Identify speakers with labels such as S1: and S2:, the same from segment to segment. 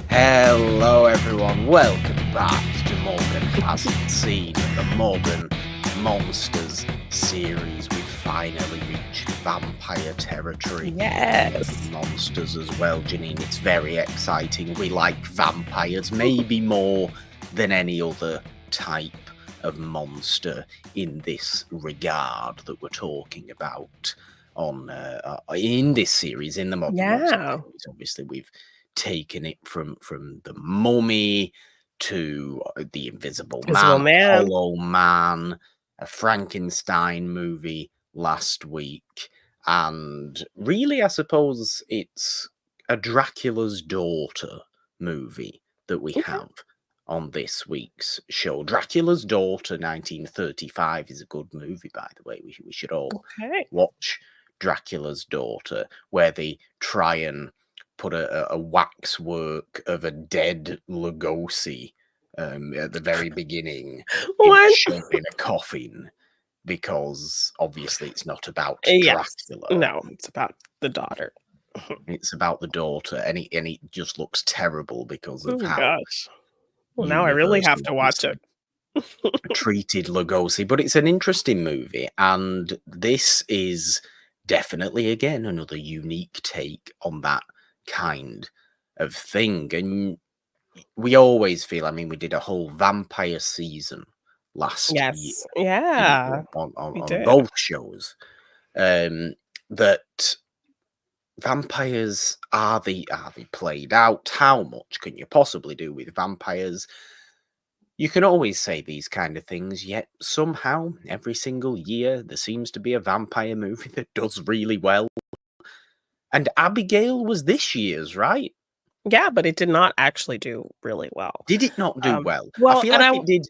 S1: Hello everyone, welcome back to Morgan Hasn't Seen, the Morgan Monsters series. We've finally reached vampire territory.
S2: Yes.
S1: Monsters as well, Jeannine. It's very exciting. We like vampires, maybe more than any other type of monster in this regard that we're talking about on in this series, in the Morgan Monsters
S2: Yeah.
S1: series. Obviously, we've taken it from the Mummy to the Invisible
S2: Invisible
S1: Man,
S2: Man.
S1: Hollow Man, a Frankenstein movie last week, and really, I suppose it's a Dracula's Daughter movie that we
S2: Okay.
S1: have on this week's show. Dracula's Daughter, 1935, is a good movie, by the way. We should all
S2: Okay.
S1: watch Dracula's Daughter, where they try and put a waxwork of a dead Lugosi at the very beginning
S2: What?
S1: shoved in a coffin, because obviously it's not about
S2: Yes.
S1: Dracula.
S2: No, it's about the daughter.
S1: It's about the daughter, and it just looks terrible because of
S2: Oh
S1: how
S2: gosh. Well, now I really have
S1: Universal
S2: to watch it.
S1: treated Lugosi. But it's an interesting movie, and this is definitely, again, another unique take on that kind of thing. And we always feel, I mean, we did a whole vampire season last year,
S2: Yes.
S1: didn't
S2: Yeah,
S1: we,
S2: we
S1: on
S2: did.
S1: both shows, that vampires, are they played out? How much can you possibly do with vampires? You can always say these kind of things, yet somehow every single year there seems to be a vampire movie that does really well. And Abigail was this year's, right?
S2: Yeah, but it did not actually do really well.
S1: Did it not do well? I
S2: Well,
S1: feel
S2: and
S1: like
S2: I
S1: it did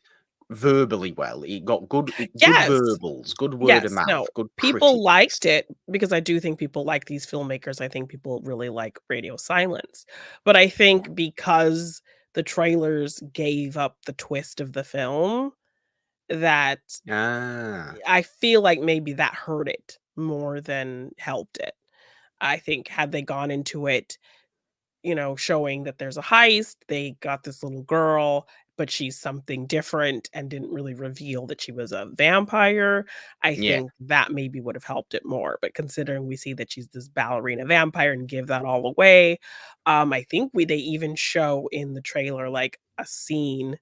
S1: verbally well. It got good
S2: yes.
S1: verbals, good word of
S2: Yes,
S1: mouth,
S2: no.
S1: good
S2: People
S1: critics.
S2: liked it because I do think people like these filmmakers. I think people really like Radio Silence. But I think because the trailers gave up the twist of the film, that
S1: Ah,
S2: I feel like maybe that hurt it more than helped it. I think had they gone into it, showing that there's a heist, they got this little girl, but she's something different and didn't really reveal that she was a vampire. I
S1: yeah,
S2: think that maybe would have helped it more. But considering we see that she's this ballerina vampire and give that all away, I think they even show in the trailer like a scene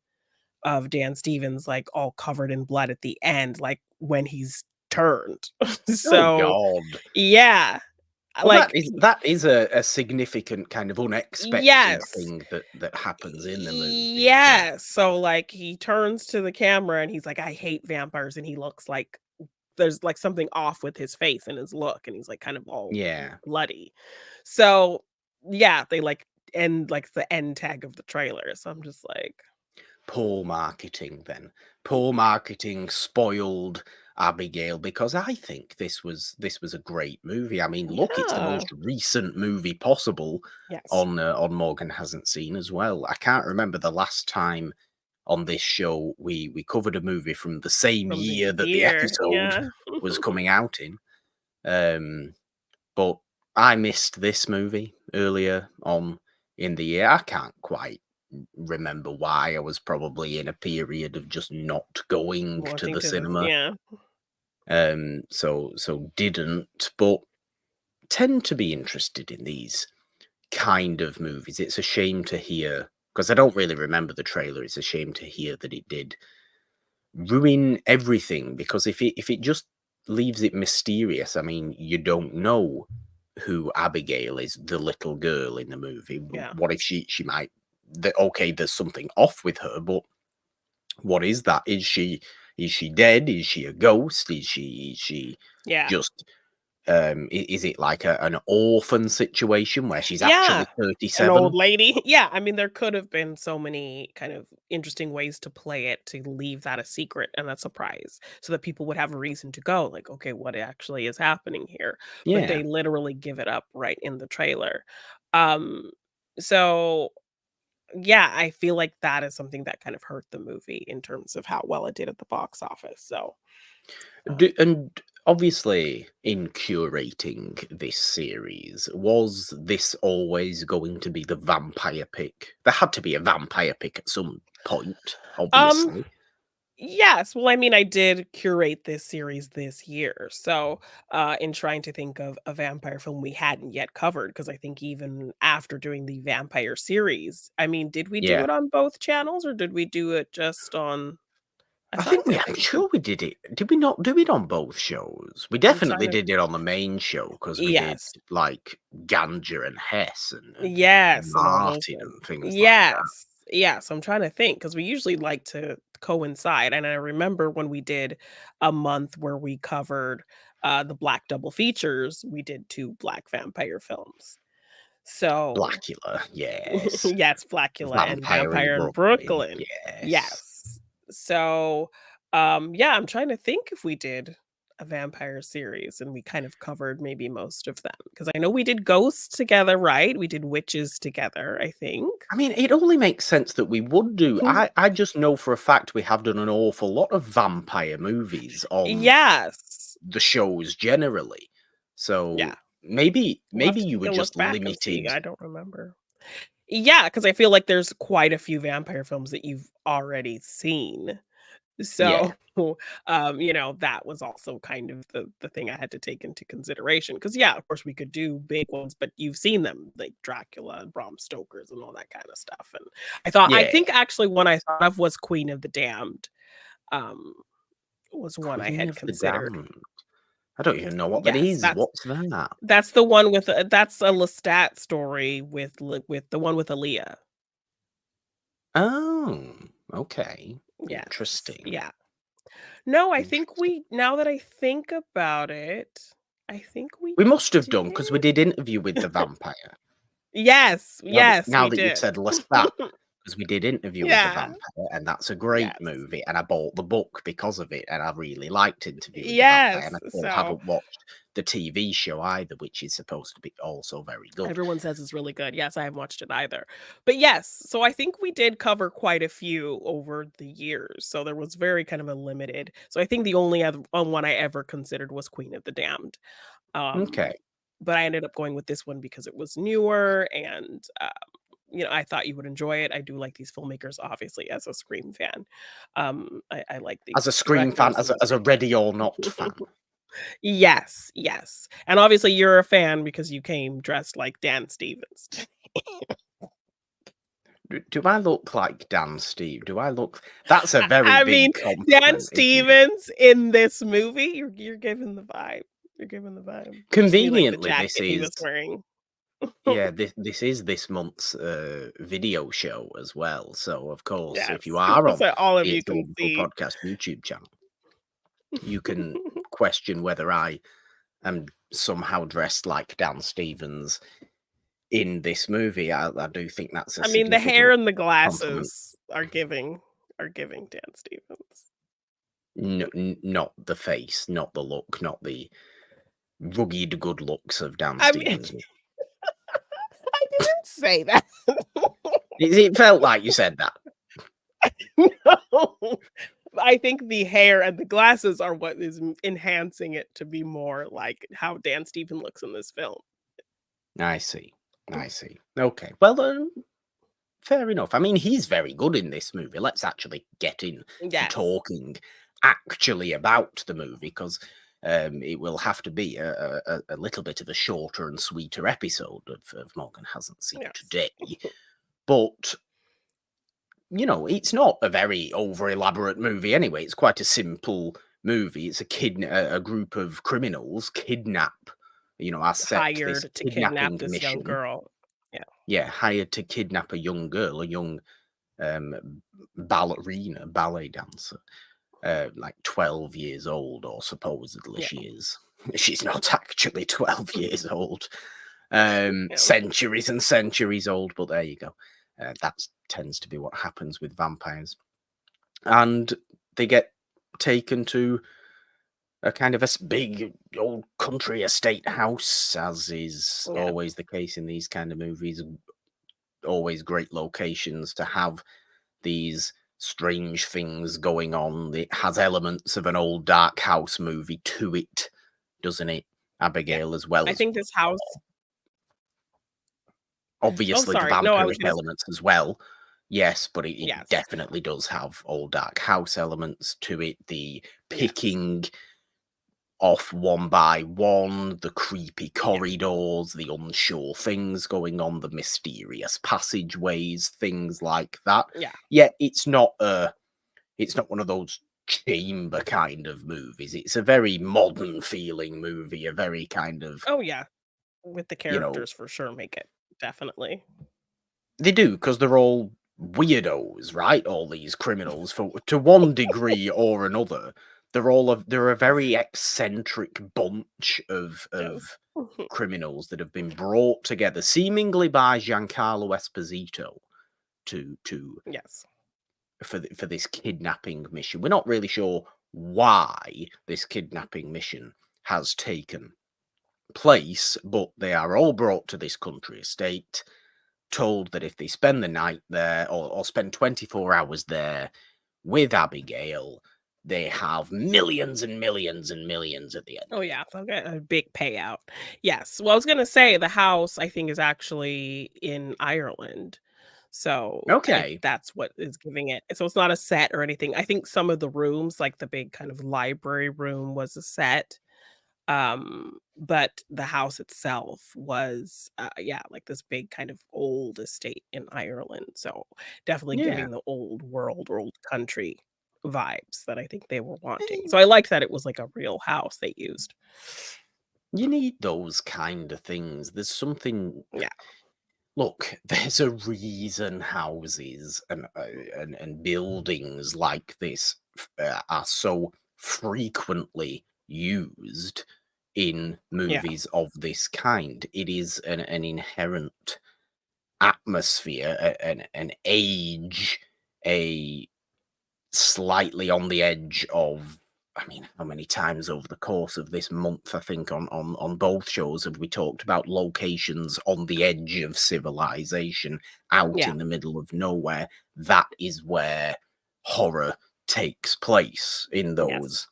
S2: of Dan Stevens like all covered in blood at the end, like when he's turned.
S1: oh
S2: So
S1: god.
S2: yeah,
S1: Well,
S2: like
S1: that is a significant kind of unexpected
S2: yes.
S1: thing that happens in the movie, yeah.
S2: Yes. So, like, he turns to the camera and he's like, "I hate vampires," and he looks like there's, like, something off with his face and his look, and he's, like, kind of all
S1: Yeah.
S2: bloody. So, yeah, they, like, end like, the end tag of the trailer, so I'm just like
S1: Poor marketing then. Poor marketing spoiled Abigail, because I think this was a great movie. I mean, look, it's the
S2: yeah.
S1: most recent movie possible
S2: Yes.
S1: on Morgan Hasn't Seen as well. I can't remember the last time on this show we covered a movie from the same
S2: From the
S1: year that the
S2: year,
S1: episode
S2: yeah.
S1: was coming out in. Um, but I missed this movie earlier on in the year. I can't quite remember why. I was probably in a period of just not going to
S2: Wanting
S1: the
S2: to the
S1: cinema.
S2: yeah.
S1: So didn't, but tend to be interested in these kind of movies. It's a shame to hear, because I don't really remember the trailer. It's a shame to hear that it did ruin everything, because if it just leaves it mysterious, I mean, you don't know who Abigail is, the little girl in the movie.
S2: Yeah.
S1: What if she might, okay, there's something off with her, but what is that? Is she dead? Is she a ghost? Is she
S2: Yeah.
S1: just is it like an orphan situation where she's
S2: Yeah.
S1: actually
S2: An old
S1: 37?
S2: lady. Yeah, I mean, there could have been so many kind of interesting ways to play it to leave that a secret and a surprise so that people would have a reason to go, like, "Okay, what actually is happening here?" But
S1: Yeah.
S2: they literally give it up right in the trailer. Um, so, yeah, I feel like that is something that kind of hurt the movie in terms of how well it did at the box office, so,
S1: And obviously, in curating this series, was this always going to be the vampire pick? There had to be a vampire pick at some point,
S2: Um,
S1: obviously.
S2: yes. Well, I mean, I did curate this series this year. So, in trying to think of a vampire film we hadn't yet covered, because I think even after doing the vampire series, I mean, did we do
S1: Yeah.
S2: it on both channels or did we do it just on I
S1: I
S2: thought
S1: think
S2: it
S1: we
S2: might
S1: I'm
S2: have been
S1: sure we did it. Did we not do it on both shows? We
S2: I'm trying
S1: definitely
S2: to
S1: did it on the main show because we did,
S2: yes.
S1: like, Ganja and Hess and
S2: Yes, and all those
S1: Martin
S2: ones.
S1: and things like that.
S2: Yes. Yes, I'm trying to think because we usually like to coincide, and I remember when we did a month where we covered, the Black double features, we did 2 Black vampire films. So
S1: Blackula, yes.
S2: yes, Blackula and
S1: Vampire in
S2: Vampire in
S1: Brooklyn,
S2: Brooklyn.
S1: yes.
S2: Yes. So, yeah, I'm trying to think if we did a vampire series and we kind of covered maybe most of them because I know we did ghosts together, right? We did witches together, I think.
S1: I mean, it only makes sense that we would do.
S2: Mhm.
S1: I just know for a fact we have done an awful lot of vampire movies on
S2: Yes.
S1: the shows generally.
S2: Yeah.
S1: So maybe
S2: We'll have to
S1: you
S2: take
S1: were
S2: a look
S1: just
S2: back and see.
S1: limited.
S2: I don't remember. Yeah, because I feel like there's quite a few vampire films that you've already seen.
S1: Yeah,
S2: So, that was also kind of the thing I had to take into consideration. Because yeah, of course, we could do big ones, but you've seen them, like Dracula and Bram Stoker's and all that kinda stuff, and I
S1: yeah.
S2: think actually one I thought of was Queen of the Damned, um, was one I
S1: Queen
S2: had
S1: of the
S2: considered.
S1: Damned. I don't even know what that
S2: Yes,
S1: is. What's that?
S2: that's the one with, that's a Lestat story with the one with Aaliyah.
S1: Oh, okay.
S2: Yes,
S1: Interesting.
S2: yeah. No, I think
S1: Interesting.
S2: we now that I think about it, I think we
S1: We must have done because we
S2: did.
S1: did Interview with the Vampire.
S2: Yes, yes,
S1: Now
S2: we
S1: that you've
S2: did.
S1: said Lestat, because we did Interview with the
S2: Yeah,
S1: Vampire, and that's a great
S2: yes.
S1: movie, and I bought the book because of it, and I really liked Interview with the Vampire, and
S2: Yes,
S1: I still
S2: so
S1: haven't watched the TV show either, which is supposed to be also very good.
S2: everyone says it's really good. Yes, I haven't watched it either. But yes, so I think we did cover quite a few over the years, so there was very kind of a limited so I think the only other one I ever considered was Queen of the Damned.
S1: Okay.
S2: But I ended up going with this one because it was newer and, I thought you would enjoy it. I do like these filmmakers, obviously, as a Scream fan. I like
S1: As a
S2: these
S1: Scream fan,
S2: directors and
S1: as a
S2: these
S1: Ready or Not fan.
S2: Yes, yes, and obviously you're a fan because you came dressed like Dan Stevens.
S1: Do I look like Dan Steve? Do I look That's a very
S2: I mean,
S1: big
S2: Dan
S1: compliment, isn't it?
S2: Stevens in this movie, you're giving the vibe. You're giving the vibe. You just need, like, the
S1: Conveniently, this
S2: jacket he
S1: is
S2: was wearing.
S1: yeah, this is this month's, video show as well, so, of course, if you
S2: Yes,
S1: are on
S2: so all of
S1: the
S2: you
S1: It's a
S2: can
S1: Wonderful
S2: see.
S1: Podcast YouTube channel, you can question whether I am somehow dressed like Dan Stevens in this movie. I do think that's a
S2: I mean, the hair
S1: significant
S2: and the
S1: compliment.
S2: glasses are giving Dan Stevens.
S1: Not the face, not the look, not the rugged good looks of Dan
S2: I mean,
S1: Stevens.
S2: I didn't say that.
S1: It felt like you said that.
S2: No. I think the hair and the glasses are what is enhancing it to be more like how Dan Stevens looks in this film.
S1: I see. I see. Okay. Well, fair enough. I mean, he's very good in this movie. Let's actually get in to
S2: Yes.
S1: talking actually about the movie because it will have to be a little bit of a shorter and sweeter episode of Morgan Hasn't Seen
S2: Yes.
S1: today. But, it's not a very over elaborate movie anyway. It's quite a simple movie. It's a group of criminals kidnap, are set this
S2: Hired to kidnap
S1: kidnapping
S2: this young
S1: mission.
S2: girl. Yeah.
S1: Yeah, hired to kidnap a young girl, a young ballerina, ballet dancer, like 12 years old, or supposedly
S2: Yeah.
S1: she is. She's not actually 12 years old.
S2: Yeah.
S1: Centuries and centuries old, but there you go. That tends to be what happens with vampires. And they get taken to a kind of big old country estate house, as is
S2: Yeah.
S1: always the case in these kind of movies. Always great locations to have these strange things going on. It has elements of an old dark house movie to it doesn't it?
S2: Yeah.
S1: Abigail, as well
S2: I
S1: as
S2: think this house Oh,
S1: obviously the
S2: sorry. No, I was
S1: vampiric
S2: gonna
S1: elements as well. Yes, but it
S2: Yes.
S1: definitely does have old dark house elements to it. The
S2: Yes.
S1: picking off one by one, the creepy
S2: Yeah.
S1: corridors, the unsure things going on, the mysterious passageways, things like that.
S2: Yeah.
S1: Yeah, it's not one of those chamber kind of movies. It's a very modern feeling movie, a very kind of,
S2: Oh, yeah. With the
S1: you know,
S2: characters for sure make it. Definitely.
S1: they do because they're all weirdos, right? All these criminals, for to one degree or another, they're a very eccentric bunch of
S2: Yes. Mhm.
S1: criminals that have been brought together, seemingly by Giancarlo Esposito, to
S2: Yes.
S1: for this kidnapping mission. We're not really sure why this kidnapping mission has taken place, but they are all brought to this country estate, told that if they spend the night there or spend 24 hours there with Abigail, they have millions and millions and millions at the end
S2: Oh,
S1: of it.
S2: yeah. They'll get a big payout. Yes. Well, I was gonna say the house, I think, is actually in Ireland. So, I think
S1: Okay.
S2: that's what is giving it so it's not a set or anything. I think some of the rooms, like the big kind of library room was a set, but the house itself was, yeah, like this big kind of old estate in Ireland, so definitely
S1: Yeah.
S2: giving the old world, old country vibes that I think they were wanting.
S1: Eh,
S2: So I liked that it was like a real house they used.
S1: You need those kind of things. There's something.
S2: Yeah,
S1: Look, there's a reason houses and buildings like this are so frequently used in
S2: yeah,
S1: movies of this kind. It is an inherent atmosphere, an age, a slightly on the edge of. I mean, how many times over the course of this month, I think on both shows have we talked about locations on the edge of civilization, out
S2: yeah,
S1: in the middle of nowhere? That is where horror takes place, in
S2: yes,
S1: those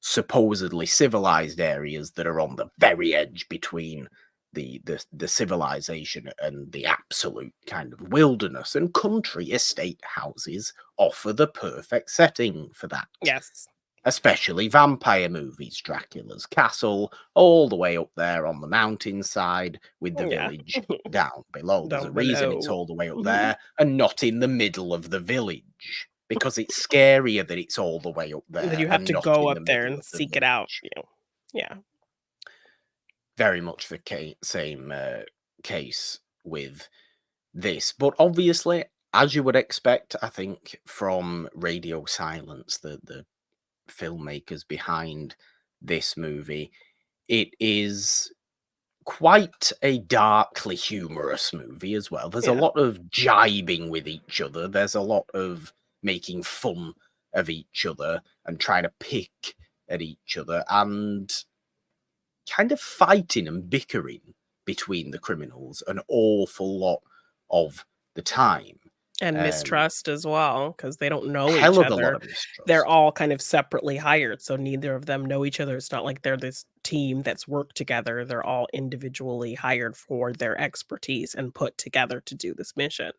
S1: supposedly civilized areas that are on the very edge between the civilization and the absolute kind of wilderness. And country estate houses offer the perfect setting for that,
S2: yes.
S1: especially vampire movies. Dracula's castle, all the way up there on the mountainside with the
S2: Yeah.
S1: village down below. There's a
S2: Down
S1: reason it's
S2: below.
S1: all the way up
S2: Mhm.
S1: there and not in the middle of the village, because it's scarier that it's all the way up
S2: Then
S1: there
S2: you have
S1: and
S2: to
S1: not
S2: go
S1: in
S2: up
S1: the
S2: there
S1: middle
S2: and
S1: of the
S2: seek it out,
S1: village.
S2: Yeah.
S1: Very much the same case with this. But obviously, as you would expect, I think, from Radio Silence, the filmmakers behind this movie, it is quite a darkly humorous movie as well. There's a
S2: Yeah.
S1: lot of jibing with each other. There's a lot of making fun of each other and trying to pick at each other and kind of fighting and bickering between the criminals an awful lot of the time.
S2: And
S1: Um,
S2: mistrust as well, because they don't know
S1: Hell
S2: each
S1: of a lot
S2: other.
S1: of
S2: They're
S1: mistrust.
S2: all kind of separately hired, so neither of them know each other. It's not like they're this team that's worked together. They're all individually hired for their expertise and put together to do this mission.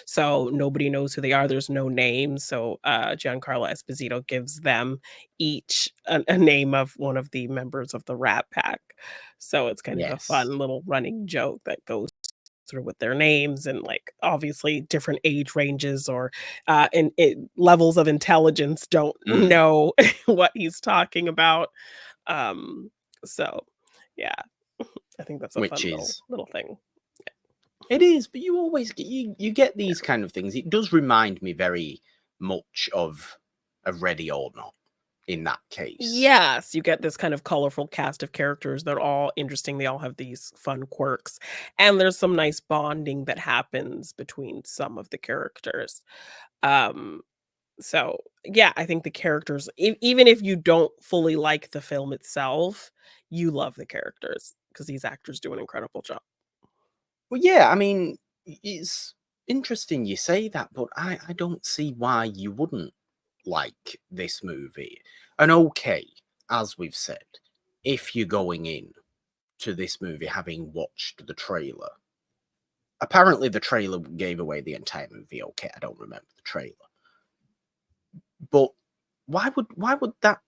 S2: So nobody knows who they are. There's no names. So Giancarlo Esposito gives them each a name of one of the members of the Rat Pack. So it's kind of a
S1: Yes.
S2: fun little running joke that goes through with their names and like obviously different age ranges or and it, levels of intelligence don't
S1: Mm.
S2: know what he's talking about. Um, so yeah, I think that's a
S1: Which
S2: fun little
S1: is,
S2: little thing.
S1: it is, but you always get, you get these kind of things. It does remind me very much of Ready or Not in that case.
S2: Yes, you get this kind of colorful cast of characters. They're all interesting. They all have these fun quirks. And there's some nice bonding that happens between some of the characters. Um, So, yeah, I think the characters even if you don't fully like the film itself, you love the characters because these actors do an incredible job.
S1: Well, yeah, I mean, it's interesting you say that, but I don't see why you wouldn't like this movie. And okay, as we've said, if you're going in to this movie having watched the trailer. Apparently the trailer gave away the entire movie. Okay, I don't remember the trailer. But why would that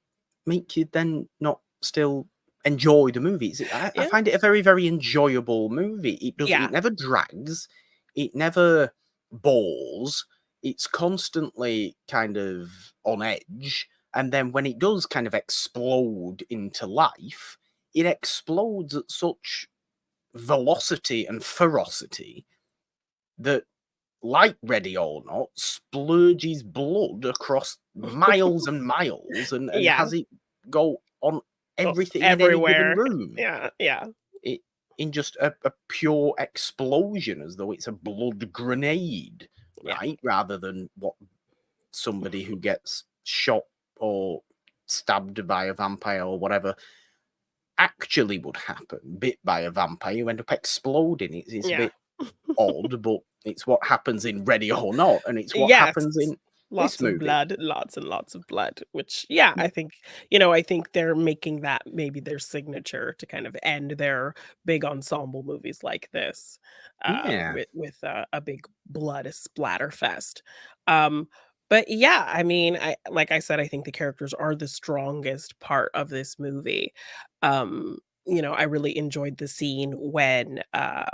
S1: make you then not still enjoy the movie? I
S2: Yeah.
S1: find it a very, very enjoyable movie. It never drags, it never bores, it's constantly kind of on edge. And then when it does kind of explode into life, it explodes at such velocity and ferocity that, like Ready or Not, splurges blood across miles and miles and
S2: Yeah.
S1: has it go on everything in any given
S2: Everywhere.
S1: room.
S2: Yeah, yeah.
S1: It in just a pure explosion, as though it's a blood grenade,
S2: Yeah.
S1: right? Rather than what somebody who gets shot or stabbed by a vampire or whatever actually would happen, bit by a vampire, you end up exploding. It's a
S2: Yeah.
S1: bit odd, but it's what happens in Ready or Not, and it's what
S2: Yes.
S1: happens in this
S2: Lots of
S1: movie.
S2: blood, lots and lots of blood, which, yeah, I think, you know, I think they're making that maybe their signature to kind of end their big ensemble movies like this,
S1: Yeah.
S2: with a big blood splatter fest. Um, but yeah, I mean, I like I said, I think the characters are the strongest part of this movie. You know, I really enjoyed the scene when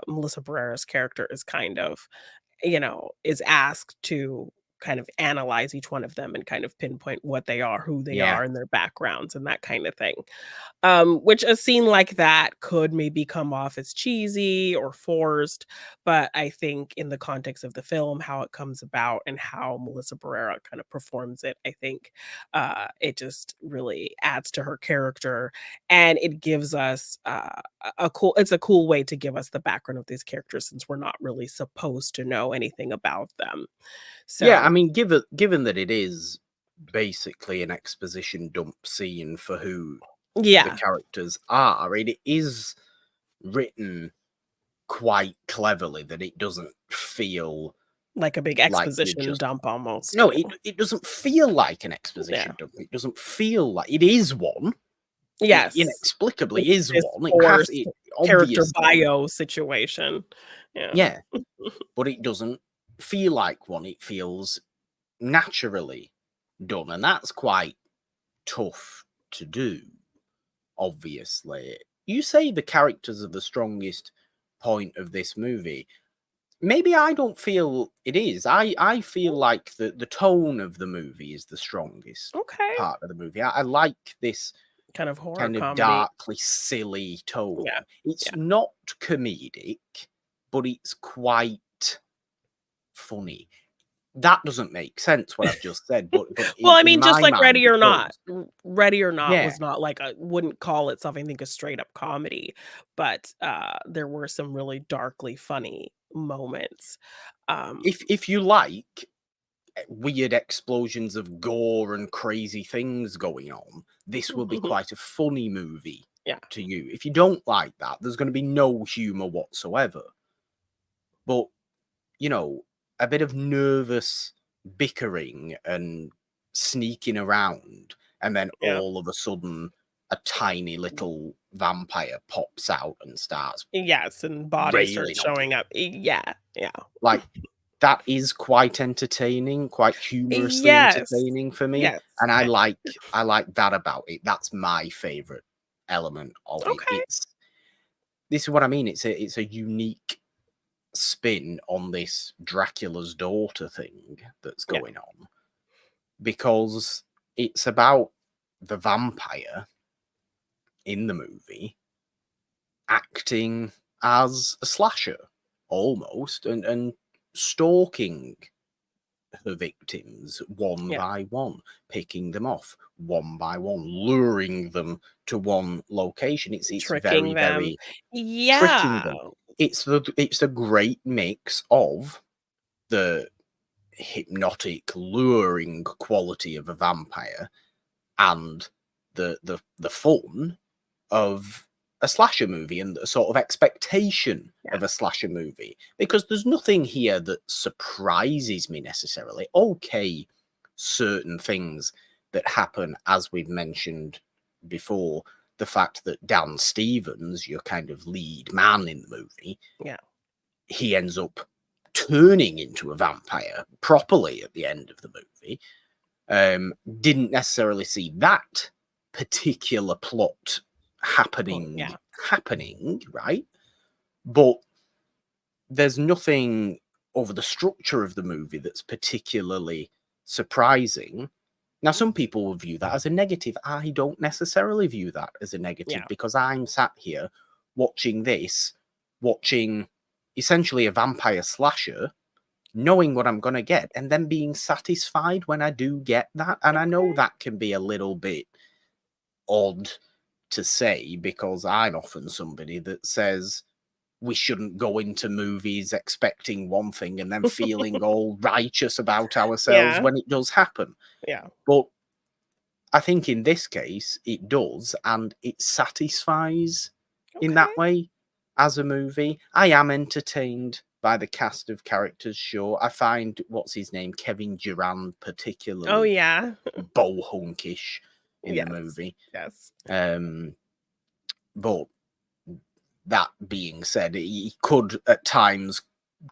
S2: Melissa Berrera's character is kind of, you know, is asked to kind of analyze each one of them and kind of pinpoint what they are, who they
S1: Yeah.
S2: are, and their backgrounds and that kind of thing. Which a scene like that could maybe come off as cheesy or forced, but I think in the context of the film, how it comes about and how Melissa Berrera kind of performs it, I think it just really adds to her character, and it gives us it's a cool way to give us the background of these characters since we're not really supposed to know anything about them.
S1: Yeah, I
S2: So
S1: mean, given that it is basically an exposition dump scene for who the
S2: yeah,
S1: characters are, it is written quite cleverly that it doesn't feel
S2: like a big
S1: like you're
S2: exposition
S1: just
S2: dump almost.
S1: no, it doesn't feel like an
S2: Yeah.
S1: exposition dump. It doesn't feel like it is one. It
S2: Yes. With
S1: inexplicably is
S2: this
S1: one.
S2: forced
S1: It
S2: character
S1: obviously,
S2: bio situation. Yeah.
S1: yeah, but it doesn't feel like one. It feels naturally done, and that's quite tough to do. Obviously, you say the characters are the strongest point of this movie. Maybe I don't feel it is. I feel like the tone of the movie is the strongest
S2: Okay.
S1: part of the movie. I like this
S2: Kind of horror
S1: kind of
S2: comedy.
S1: darkly silly tone.
S2: Yeah.
S1: It's
S2: Yeah.
S1: not comedic, but it's quite funny. That doesn't make sense what I've just said, but
S2: Well, I
S1: in
S2: mean, just
S1: my
S2: like
S1: mind
S2: Ready
S1: it
S2: or Not.
S1: does.
S2: Ready or Not
S1: Yeah.
S2: was not like a wouldn't call itself, I think, a straight up comedy, but, there were some really darkly funny moments. Um,
S1: If you like weird explosions of gore and crazy things going on, this will be quite a funny movie
S2: yeah.
S1: to you. If you don't like that, there's going to be no humor whatsoever. But, you know, a bit of nervous bickering and sneaking around, and then
S2: Yeah.
S1: all of a sudden, a tiny little vampire pops out and starts
S2: Yes, and bodies start
S1: railing on you.
S2: showing up. Yeah, yeah.
S1: Like, that is quite entertaining, quite humorously
S2: Yes.
S1: entertaining for me,
S2: Yes.
S1: and I like that about it. That's my favorite element of it.
S2: Okay.
S1: This is what I mean. It's a unique spin on this Dracula's daughter thing that's
S2: Yeah.
S1: going on, because it's about the vampire in the movie acting as a slasher almost, and stalking her victims one
S2: Yeah.
S1: by one, picking them off one by one, luring them to one location. It's
S2: Tricking
S1: very,
S2: them.
S1: very tricking
S2: Yeah.
S1: them. It's the great mix of the hypnotic, luring quality of a vampire and the fun of a slasher movie and the sort of expectation
S2: Yeah.
S1: of a slasher movie, because there's nothing here that surprises me necessarily. Okay, certain things that happen, as we've mentioned before, the fact that Dan Stevens, your kind of lead man in the movie,
S2: Yeah.
S1: he ends up turning into a vampire properly at the end of the movie. Didn't necessarily see that particular plot happening, right? But there's nothing over the structure of the movie that's particularly surprising. Now, some people will view that as a negative. I don't necessarily view that as a negative because I'm sat here watching essentially a vampire slasher, knowing what I'm going to get, and then being satisfied when I do get that. And I know that can be a little bit odd to say because I'm often somebody that says we shouldn't go into movies expecting one thing and then feeling all righteous about ourselves when it does happen.
S2: Yeah.
S1: But I think in this case, it does, and it satisfies in that way as a movie. I am entertained by the cast of characters, sure. I find, what's his name, Kevin Durand, particularly bohunkish in the movie.
S2: Yes.
S1: But that being said, he could at times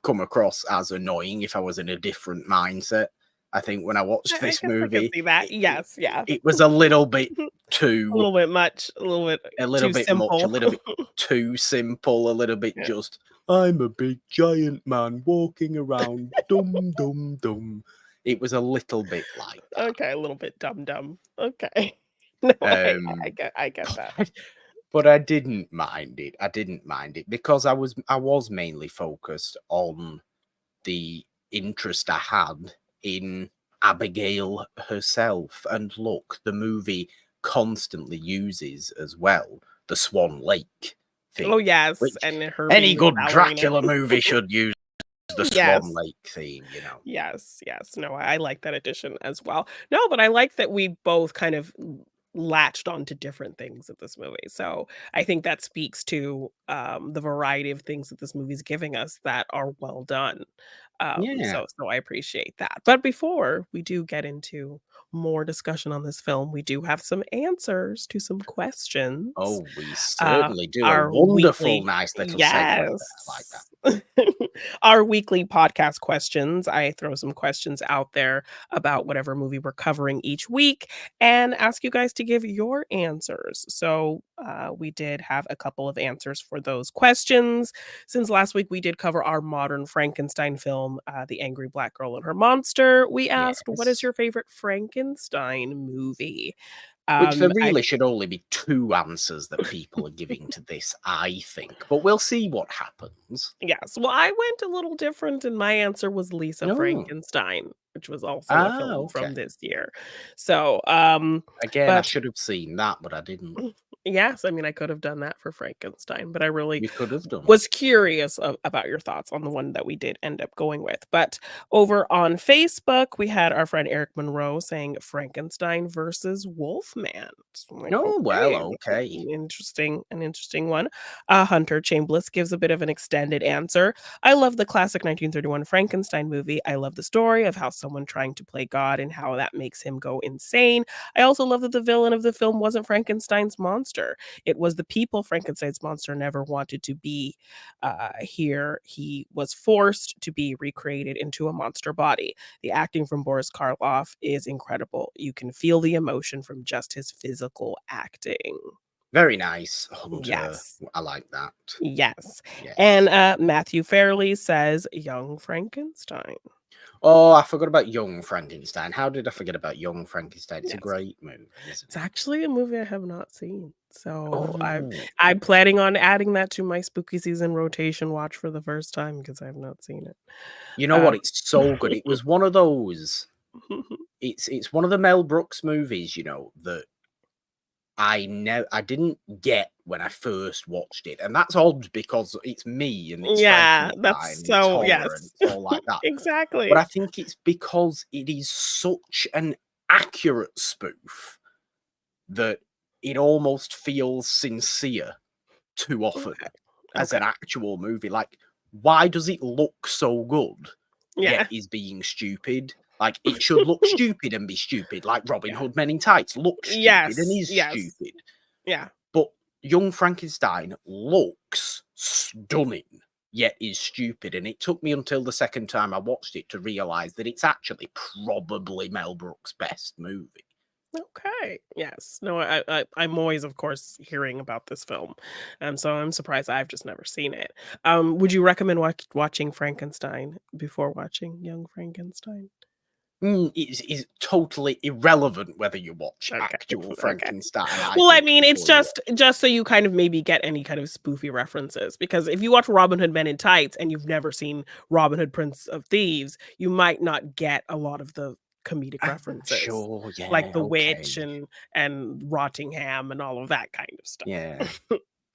S1: come across as annoying if I was in a different mindset. I think when I watched this movie,
S2: I can see that.
S1: It was a little bit too,
S2: a little bit much, a little bit simple.
S1: much, a little bit too simple, a little bit just, I'm a big giant man walking around, dum dum dum. It was a little bit like that.
S2: Okay, a little bit dumb. Okay. No, I get that.
S1: But I didn't mind it. I didn't mind it because I was mainly focused on the interest I had in Abigail herself. And look, the movie constantly uses as well the Swan Lake theme.
S2: Oh yes, and her
S1: any good Dracula movie should use the Swan Lake theme, you know.
S2: Yes. No, I like that addition as well. No, but I like that we both kind of latched onto different things of this movie. So I think that speaks to the variety of things that this movie is giving us that are well done. So I appreciate that. But before we do get into more discussion on this film, we do have some answers to some questions.
S1: Oh, we certainly do.
S2: Our
S1: A wonderful,
S2: weekly,
S1: nice little segue there. I like that.
S2: Our weekly podcast questions. I throw some questions out there about whatever movie we're covering each week and ask you guys to give your answers. So we did have a couple of answers for those questions. Since last week we did cover our modern Frankenstein film, The Angry Black Girl and Her Monster, we asked, what is your favorite Frankenstein movie?
S1: Which there really should only be two answers that people are giving to this, I think. But we'll see what happens.
S2: Yes. Well, I went a little different, and my answer was Lisa Frankenstein, which was also a film from this year. So,
S1: again, I should have seen that, but I didn't.
S2: Yes, I mean, I could have done that for Frankenstein, but I really
S1: done
S2: was curious about your thoughts on the one that we did end up going with. But over on Facebook, we had our friend Eric Monroe saying Frankenstein versus Wolfman. Like,
S1: okay.
S2: An interesting one. Hunter Chambliss gives a bit of an extended answer. I love the classic 1931 Frankenstein movie. I love the story of how someone trying to play God and how that makes him go insane. I also love that the villain of the film wasn't Frankenstein's monster. It was the people Frankenstein's monster never wanted to be. Here, he was forced to be recreated into a monster body. The acting from Boris Karloff is incredible. You can feel the emotion from just his physical acting.
S1: Very nice, Hunter.
S2: Yes.
S1: I like that.
S2: Yes. And Matthew Fairley says Young Frankenstein.
S1: Oh, I forgot about Young Frankenstein. How did I forget about Young Frankenstein? It's a great movie, isn't it?
S2: It's actually a movie I have not seen. So I'm planning on adding that to my spooky season rotation watch for the first time because I have not seen it.
S1: You know what? It's so good. It was one of those. It's one of the Mel Brooks movies, you know, that I didn't get when I first watched it, and that's odd because it's me and it's
S2: that's so
S1: and it's all like that.
S2: Exactly.
S1: But I think it's because it is such an accurate spoof that it almost feels sincere too often as an actual movie. Like, why does it look so good? Yet is being stupid. Like, it should look stupid and be stupid. Like Robin Hood Men in Tights looks stupid and is stupid.
S2: Yeah.
S1: But Young Frankenstein looks stunning, yet is stupid. And it took me until the second time I watched it to realise that it's actually probably Mel Brooks' best movie.
S2: Okay. Yes. No, I'm always, of course, hearing about this film, so I'm surprised I've just never seen it. Would you recommend watching Frankenstein before watching Young Frankenstein?
S1: It's totally irrelevant whether you watch
S2: Okay.
S1: actual
S2: Okay.
S1: Frankenstein, I
S2: Well, I
S1: think,
S2: mean, it's
S1: before you
S2: just so you kind of maybe get any kind of spoofy references, because if you watch Robin Hood Men in Tights and you've never seen Robin Hood Prince of Thieves, you might not get a lot of the comedic references,
S1: Sure,
S2: like
S1: yeah,
S2: the
S1: okay.
S2: witch and Rottingham and all of that kind of stuff.
S1: Yeah.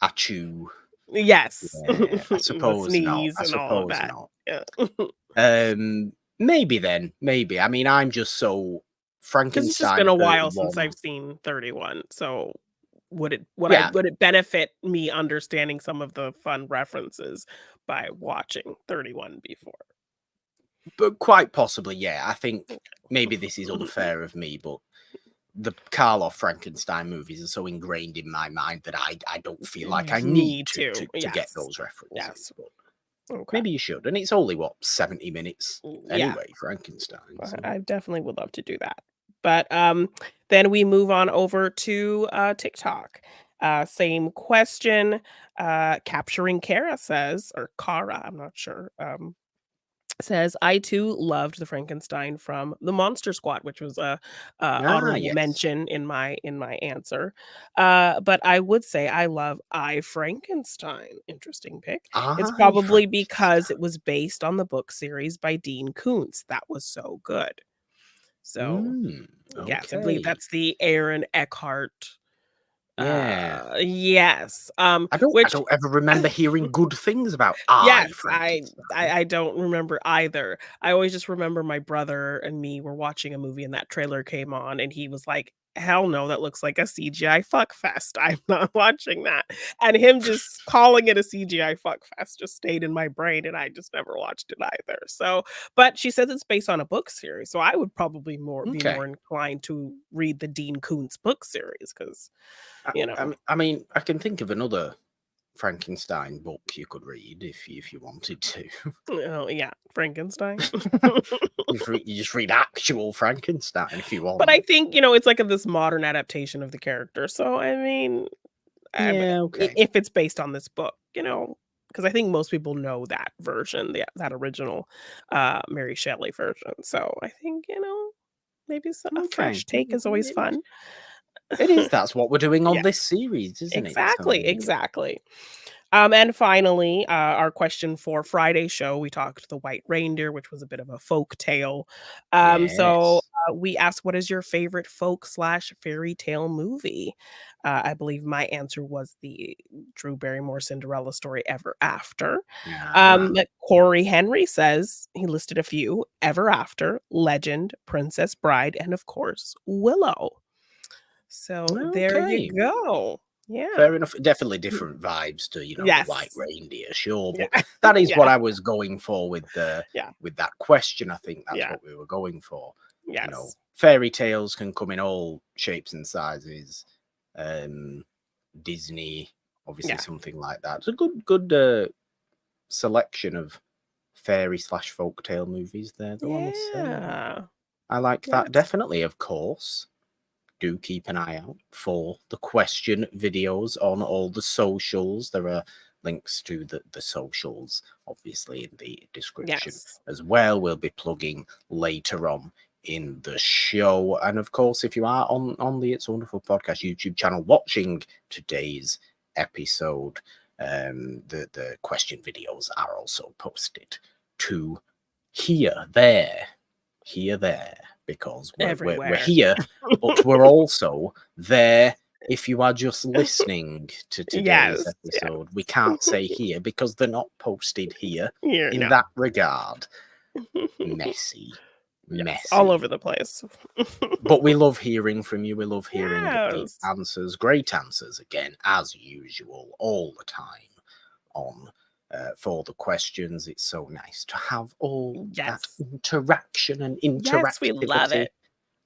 S1: Achoo.
S2: Yes.
S1: Yeah, I
S2: The
S1: suppose not.
S2: sneeze
S1: I
S2: and all of
S1: suppose
S2: that.
S1: not.
S2: Yeah.
S1: Maybe then, maybe. I mean, I'm just so
S2: 'Cause it's just been
S1: Frankenstein
S2: a while since
S1: 31.
S2: I've seen 31, so
S1: Yeah,
S2: would it benefit me understanding some of the fun references by watching 31 before?
S1: but quite possibly, yeah. I think maybe this is
S2: Okay.
S1: unfair of me, but the Karloff Frankenstein movies are so ingrained in my mind that I don't feel like I need
S2: Me too.
S1: to get
S2: Yes.
S1: those references.
S2: Yes.
S1: But
S2: Okay.
S1: maybe you should. And it's only what, 70 minutes
S2: Yeah.
S1: anyway, Frankenstein. So
S2: I definitely would love to do that. But, then we move on over to, TikTok. Same question, Capturing Kara says, or Kara, I'm not sure, says, "I too loved the Frankenstein from the Monster Squad," which was a honorable
S1: yes.
S2: mention in my answer. But I would say I love I, Frankenstein. Interesting pick. It's
S1: I
S2: probably because
S1: Frankenstein.
S2: it was based on the book series by Dean Koontz. That was so good. So, yes, I believe
S1: Okay.
S2: that's the Aaron Eckhart,
S1: Yeah.
S2: yes,
S1: I
S2: which
S1: don't ever remember hearing good things about I,
S2: yes,
S1: Frankenstein.
S2: I don't remember either. I always just remember my brother and me were watching a movie and that trailer came on and he was like, "Hell no, that looks like a CGI fuck fest. I'm not watching that." And him just calling it a CGI fuck fest just stayed in my brain and I just never watched it either. So, but she says it's based on a book series, so I would probably more
S1: Okay.
S2: inclined to read the Dean Koontz book series because you know.
S1: I mean, I can think of another Frankenstein book you could read if you wanted to.
S2: Oh, yeah, Frankenstein.
S1: You just read actual Frankenstein if you
S2: But I
S1: want.
S2: think, it's like this modern adaptation of the character, so, I mean,
S1: Yeah, okay.
S2: if it's based on this book, because I think most people know that version, that original, Mary Shelley version, so I think, maybe a
S1: Okay.
S2: fresh take is always fun.
S1: It is. That's what we're doing on
S2: Yeah,
S1: this series, isn't it?
S2: exactly,
S1: So
S2: exactly. And finally, our question for Friday's show, we talked The White Reindeer, which was a bit of a folk tale. So
S1: yes.
S2: we asked, what is your favorite folk slash fairy tale movie? I believe my answer was the Drew Barrymore Cinderella story Ever After.
S1: Ah,
S2: Corey Henry says he listed a few: Ever After, Legend, Princess Bride, and of course, Willow. So there you
S1: okay.
S2: go. Yeah.
S1: Fair enough. Definitely different vibes to, the white
S2: Yes.
S1: reindeer, sure.
S2: Yeah.
S1: But that is what
S2: Yeah.
S1: I was going for
S2: Yeah.
S1: with that question. I think that's
S2: Yeah.
S1: what we were going for.
S2: Yes.
S1: Fairy tales can come in all shapes and sizes. Um, Disney, obviously
S2: Yeah.
S1: something like that. It's a good selection of fairy slash folktale movies there, though, I must say.
S2: Yeah.
S1: I like that
S2: Yes.
S1: definitely, of course. Do keep an eye out for the question videos on all the socials. There are links to the socials, obviously, in the description
S2: Yes.
S1: as well. We'll be plugging later on in the show. And of course, if you are on the It's a Wonderful Podcast YouTube channel watching today's episode, the question videos are also posted to here, there, because we're
S2: Everywhere.
S1: here, but we're also there if you are just listening to today's
S2: Yes.
S1: episode. We can't say here because they're not posted here
S2: Here,
S1: in
S2: no.
S1: that regard. Messy.
S2: Yes, all over
S1: Messy.
S2: the place.
S1: But we love hearing from you. We love hearing the
S2: Yes.
S1: answers. Great answers again, as usual, all the time on for the questions. It's so nice to have all that
S2: Yes.
S1: interaction and
S2: Yes, we love
S1: interactivity.
S2: it.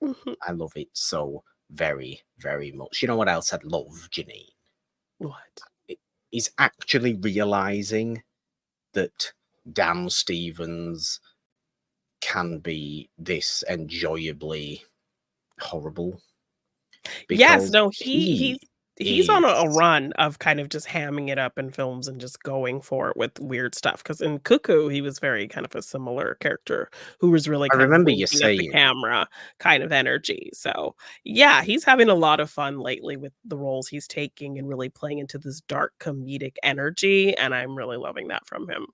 S2: Mhm.
S1: I love it so very, very much. You know what else I'd love, Jeannine?
S2: What?
S1: is actually realizing that Dan Stevens can be this enjoyably horrible,
S2: Yes,
S1: because
S2: no,
S1: he
S2: he's on a
S1: is.
S2: run of kind of just hamming it up in films and just going for it with weird stuff. Because in Cuckoo, he was very kind of a similar character who was really
S1: I
S2: kind of
S1: remember you
S2: winking at the
S1: saying,
S2: camera kind of energy. So, yeah, he's having a lot of fun lately with the roles he's taking and really playing into this dark comedic energy, and I'm really loving that from him.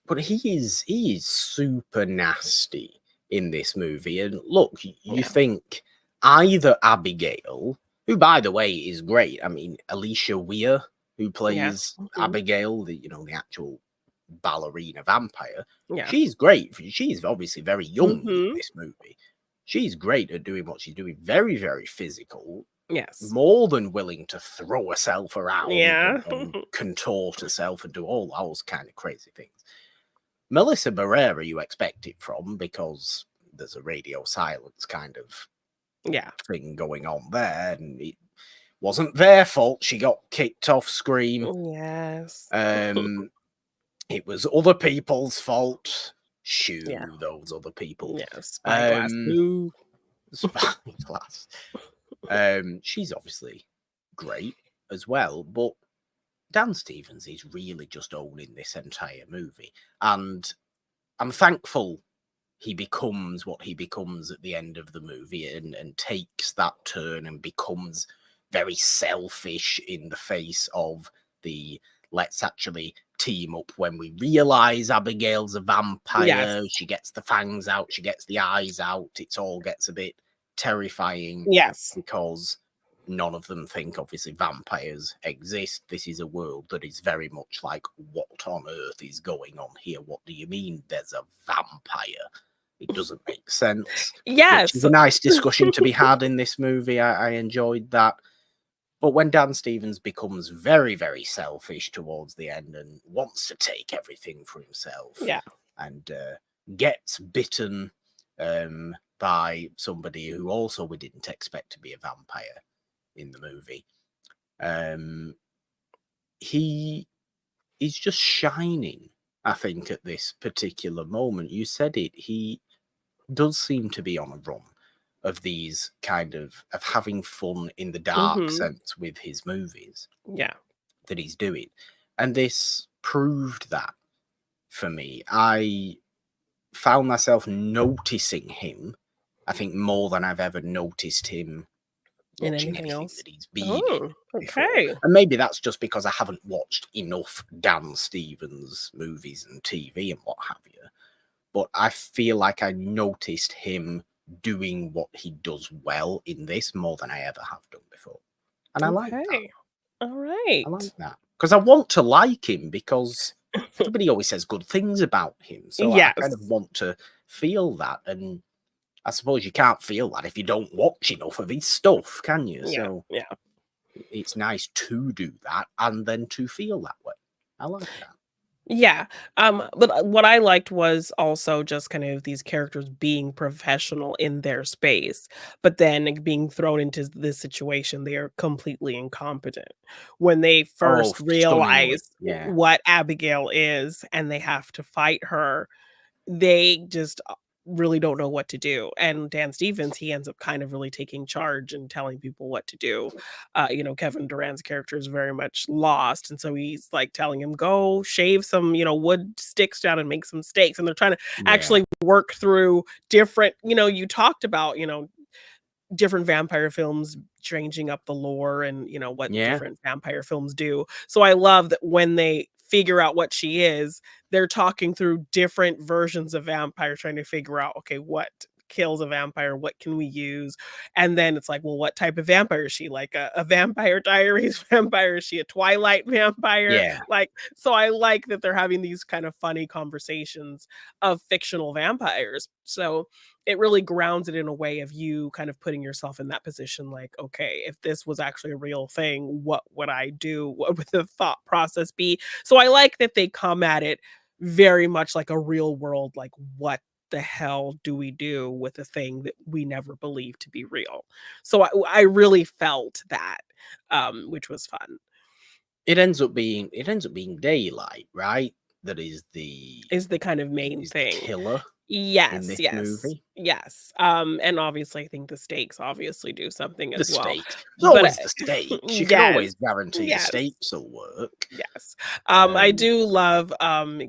S1: but he is super nasty in this movie. And look, you
S2: Yeah.
S1: think either Abigail, who by the way is great. I mean, Alisha Weir, who
S2: Yes.
S1: plays
S2: Mhm.
S1: Abigail, the actual ballerina vampire,
S2: Yeah.
S1: she's great. She's obviously very young in
S2: Mhm.
S1: this movie. She's great at doing what she's doing. Very, very physical,
S2: Yes.
S1: more than willing to throw herself around
S2: Yeah.
S1: and contort herself and do all those kind of crazy things. Melissa Berrera, you expect it from, because there's a radio silence kind of
S2: Yeah.
S1: thing going on there, and it wasn't their fault she got kicked off screen.
S2: Yes.
S1: Um, it was other people's fault.
S2: Yeah.
S1: Shoo, those other people.
S2: Yeah. Spyglass.
S1: Um,
S2: Boo.
S1: Spyglass. She's obviously great as well, but Dan Stevens is really just owning this entire movie, and I'm thankful he becomes what he becomes at the end of the movie, and takes that turn and becomes very selfish in the face of the let's actually team up when we realize Abigail's a
S2: Yes.
S1: vampire. She gets the fangs out, she gets the eyes out. It all gets a bit terrifying
S2: Yes.
S1: because none of them think obviously vampires exist. This is a world that is very much like, what on earth is going on here? What do you mean there's a vampire? It doesn't make sense, which is
S2: Yes.
S1: a nice discussion to be had in this movie. I enjoyed that. But when Dan Stevens becomes very, very selfish towards the end and wants to take everything for himself,
S2: Yeah.
S1: and gets bitten by somebody who also we didn't expect to be a vampire in the movie, um, he is just shining, I think, at this particular moment. You said it. He does seem to be on a run of these kind of having fun in the dark
S2: Mhm.
S1: sense with his movies
S2: Yeah.
S1: that he's doing. And this proved that for me. I found myself noticing him, I think, more than I've ever noticed him
S2: And
S1: watching
S2: anything
S1: anything
S2: else?
S1: that he's been in
S2: Oh,
S1: before.
S2: okay.
S1: And maybe that's just because I haven't watched enough Dan Stevens movies and TV and what have you. But I feel like I noticed him doing what he does well in this more than I ever have done before. And I like that.
S2: Okay. All
S1: I
S2: right.
S1: like that. Because I want to like him, because everybody always says good things about him. So I kind of
S2: Yes.
S1: want to feel that. And I suppose you can't feel that if you don't watch enough of his stuff, can you?
S2: Yeah.
S1: So
S2: Yeah.
S1: it's nice to do that and then to feel that way. I like that.
S2: Yeah, but, what I liked was also just kind of these characters being professional in their space, but then being thrown into this situation, they are completely incompetent. When they
S1: Oh,
S2: first
S1: stunningly.
S2: realize
S1: Yeah.
S2: what Abigail is and they have to fight her, they just, really don't know what to do, and Dan Stevens, he ends up kind of really taking charge and telling people what to do. Kevin Durant's character is very much lost, and so he's, like, telling him, "Go shave some, wood sticks down and make some steaks," and they're trying to
S1: Yeah.
S2: actually work through different you talked about, different vampire films changing up the lore and, what
S1: Yeah.
S2: different vampire films do. So I love that when they figure out what she is, they're talking through different versions of vampire, trying to figure out, okay, what kills a vampire? What can we use? And then it's like, well, what type of vampire is she? Like a Vampire Diaries vampire? Is she a Twilight vampire?
S1: Yeah.
S2: Like, so I like that they're having these kind of funny conversations of fictional vampires. So it really grounds it in a way of you kind of putting yourself in that position like, okay, if this was actually a real thing, what would I do? What would the thought process be? So I like that they come at it very much like a real world, like what the hell do we do with a thing that we never believed to be real? So I really felt that, which was fun.
S1: It ends up being daylight, right? That is
S2: the kind of main
S1: the
S2: thing.
S1: killer in
S2: Yes,
S1: this
S2: yes,
S1: movie.
S2: yes, and obviously, I think the stakes obviously do something
S1: The
S2: as well,
S1: stakes. There's
S2: but,
S1: always the stakes. You can
S2: yes,
S1: always guarantee the
S2: yes.
S1: stakes will work.
S2: Yes. I
S1: Um,
S2: do love,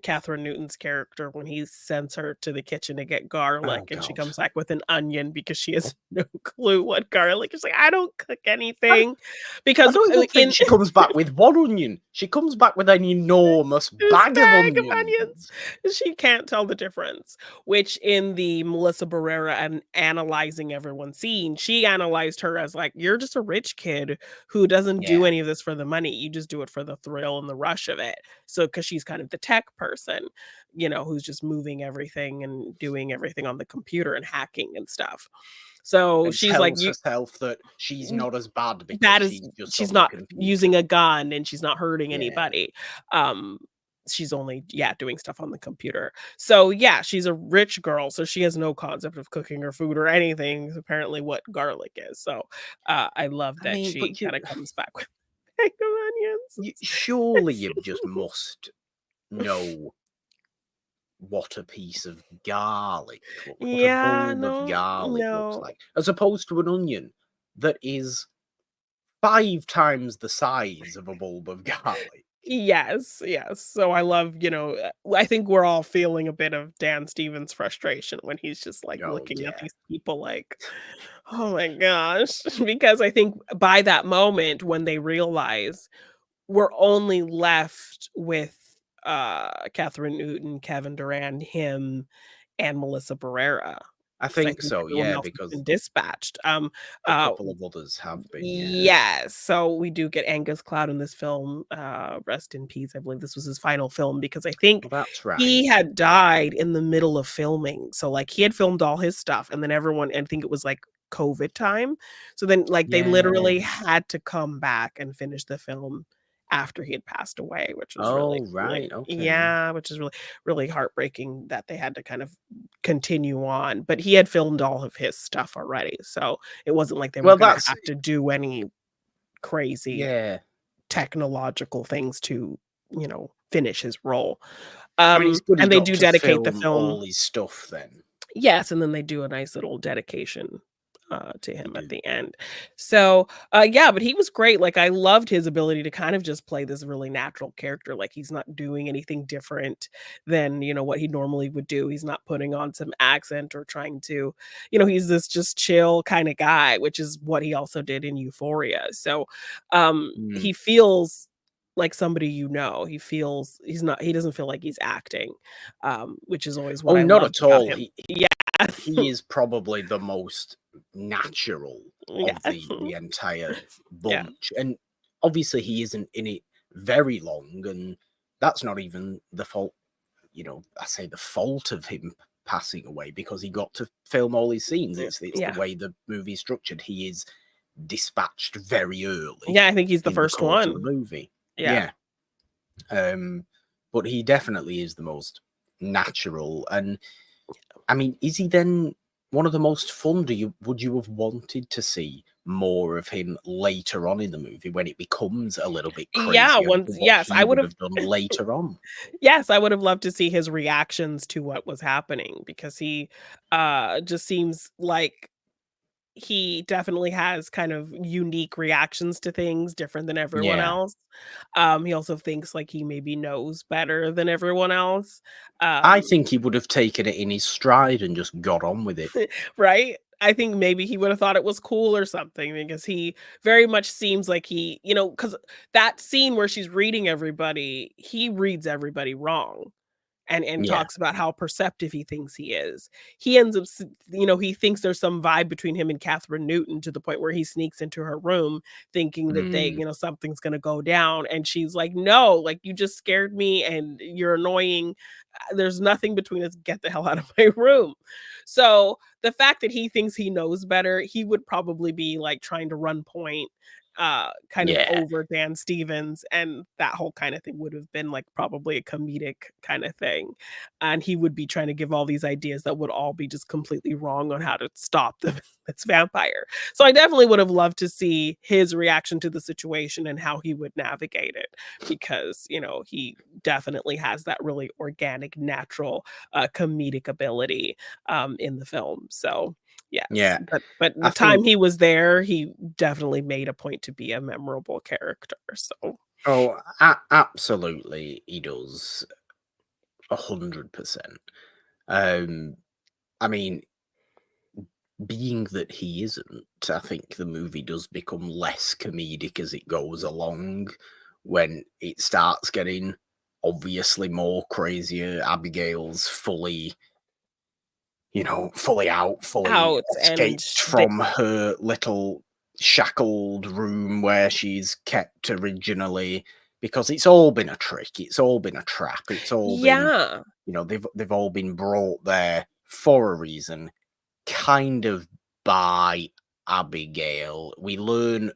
S2: Catherine Newton's character when he sends her to the kitchen to get garlic,
S1: oh
S2: and she
S1: god.
S2: comes back with an onion because she has no clue what garlic is. Like, "I don't cook
S1: I
S2: anything."
S1: I
S2: Because,
S1: don't even think
S2: in
S1: she comes back with one onion. She comes back with an enormous
S2: this
S1: bag of
S2: bag of onions.
S1: onions.
S2: She can't tell the difference, which in the Melissa Berrera and analyzing everyone's scene, she analyzed her as like, "You're just a rich kid who doesn't do
S1: Yeah.
S2: any of this for the money. You just do it for the thrill and the rush of it." So, because she's kind of the tech person, who's just moving everything and doing everything on the computer and hacking and stuff. So
S1: And
S2: she's like,
S1: tells
S2: "You
S1: herself that she's not as bad because
S2: bad as
S1: she's just
S2: she's
S1: on the
S2: not
S1: computer.
S2: using a gun and she's not hurting
S1: Yeah.
S2: anybody. Um, she's only, yeah, doing stuff on the computer." So, yeah, she's a rich girl, so she has no concept of cooking or food or anything, apparently what garlic is. So, I love
S1: I
S2: that
S1: mean,
S2: she
S1: but
S2: kinda comes back with a bag of onions.
S1: surely you just must know what a piece of garlic what a
S2: Yeah,
S1: bulb of
S2: no,
S1: garlic looks
S2: no.
S1: like, as opposed to an onion that is 5 times the size of a bulb of garlic.
S2: Yes, yes. So I love, I think we're all feeling a bit of Dan Stevens' frustration when he's just, like,
S1: Oh,
S2: looking at
S1: yeah.
S2: these people like, "Oh my gosh." Because I think by that moment when they realize we're only left with, Catherine Newton, Kevin Durand, him, and Melissa Berrera,
S1: I
S2: because I
S1: think
S2: think
S1: so,
S2: everyone
S1: yeah,
S2: else has
S1: because
S2: been dispatched.
S1: a
S2: Uh
S1: couple of others have been, yeah.
S2: Yes, so we do get Angus Cloud in this film, rest in peace. I believe this was his final film because I think
S1: Well, that's right.
S2: he had died in the middle of filming. So, like, he had filmed all his stuff, and then everyone, and I think it was, like, COVID time. So then, like, they literally
S1: Yeah.
S2: had to come back and finish the film after he had passed away, which was really,
S1: Oh, right,
S2: really,
S1: okay.
S2: yeah, which is really, really heartbreaking that they had to kind of continue on, but he had filmed all of his stuff already, so it wasn't like they were
S1: Well,
S2: gonna
S1: that's
S2: have to do any crazy
S1: yeah.
S2: technological things to, finish his role.
S1: I mean, it's good he
S2: And they
S1: got
S2: do
S1: to
S2: dedicate the
S1: film
S2: film.
S1: all his stuff then.
S2: Yes, and then they do a nice little dedication, to
S1: They
S2: him at
S1: do.
S2: the end. So, yeah, but he was great, like, I loved his ability to kind of just play this really natural character, like, he's not doing anything different than, what he normally would do, he's not putting on some accent or trying to, he's this just chill kinda guy, which is what he also did in Euphoria. So,
S1: Mm.
S2: he feels like somebody he doesn't feel like he's acting, which is always what
S1: Oh,
S2: I
S1: not
S2: loved
S1: at
S2: about
S1: all.
S2: him. Yeah.
S1: He is probably the most natural
S2: Yeah.
S1: of the entire
S2: Yeah.
S1: bunch, and obviously he isn't in it very long, and that's not even the fault. I say the fault of him passing away because he got to film all his scenes. It's the
S2: Yeah.
S1: way the movie is structured. He is dispatched very early
S2: Yeah, I think he's the
S1: in the
S2: first
S1: course of the
S2: one.
S1: movie.
S2: Yeah.
S1: Yeah, but he definitely is the most natural. And I mean, is he then one of the most fun? Would you have wanted to see more of him later on in the movie when it becomes a little bit
S2: Yeah,
S1: crazier
S2: once
S1: to what
S2: yes, I
S1: he would
S2: would've
S1: have done later on?
S2: yes, I would have loved to see his reactions to what was happening because he, just seems like he definitely has kind of unique reactions to things different than everyone
S1: Yeah,
S2: else. He also thinks like he maybe knows better than everyone else.
S1: I
S2: Um
S1: think he would have taken it in his stride and just got on with it.
S2: Right? I think maybe he would have thought it was cool or something because he very much seems like because that scene where she's reading everybody, he reads everybody wrong and
S1: Yeah.
S2: talks about how perceptive he thinks he is. He ends up, he thinks there's some vibe between him and Catherine Newton to the point where he sneaks into her room thinking that
S1: Mm.
S2: something's going to go down. And she's like, no, like you just scared me and you're annoying. There's nothing between us. Get the hell out of my room. So the fact that he thinks he knows better, he would probably be like trying to run point kind of
S1: Yeah.
S2: over Dan Stevens, and that whole kind of thing would have been like probably a comedic kind of thing. And he would be trying to give all these ideas that would all be just completely wrong on how to stop the this vampire. So I definitely would have loved to see his reaction to the situation and how he would navigate it because, he definitely has that really organic, natural, comedic ability in the film. So yes,
S1: Yeah.
S2: but the
S1: I
S2: time
S1: think
S2: he was there, he definitely made a point to be a memorable character, so
S1: oh, absolutely, he does 100%. Um, I mean, being that he isn't, I think the movie does become less comedic as it goes along. When it starts getting obviously more crazier, Abigail's fully, fully out, fully
S2: out and
S1: escaped
S2: they
S1: from her little shackled room where she's kept originally, because it's all been a trick, it's all been a trap, it's all been,
S2: yeah,
S1: they've all been brought there for a reason, kind of by Abigail. We learn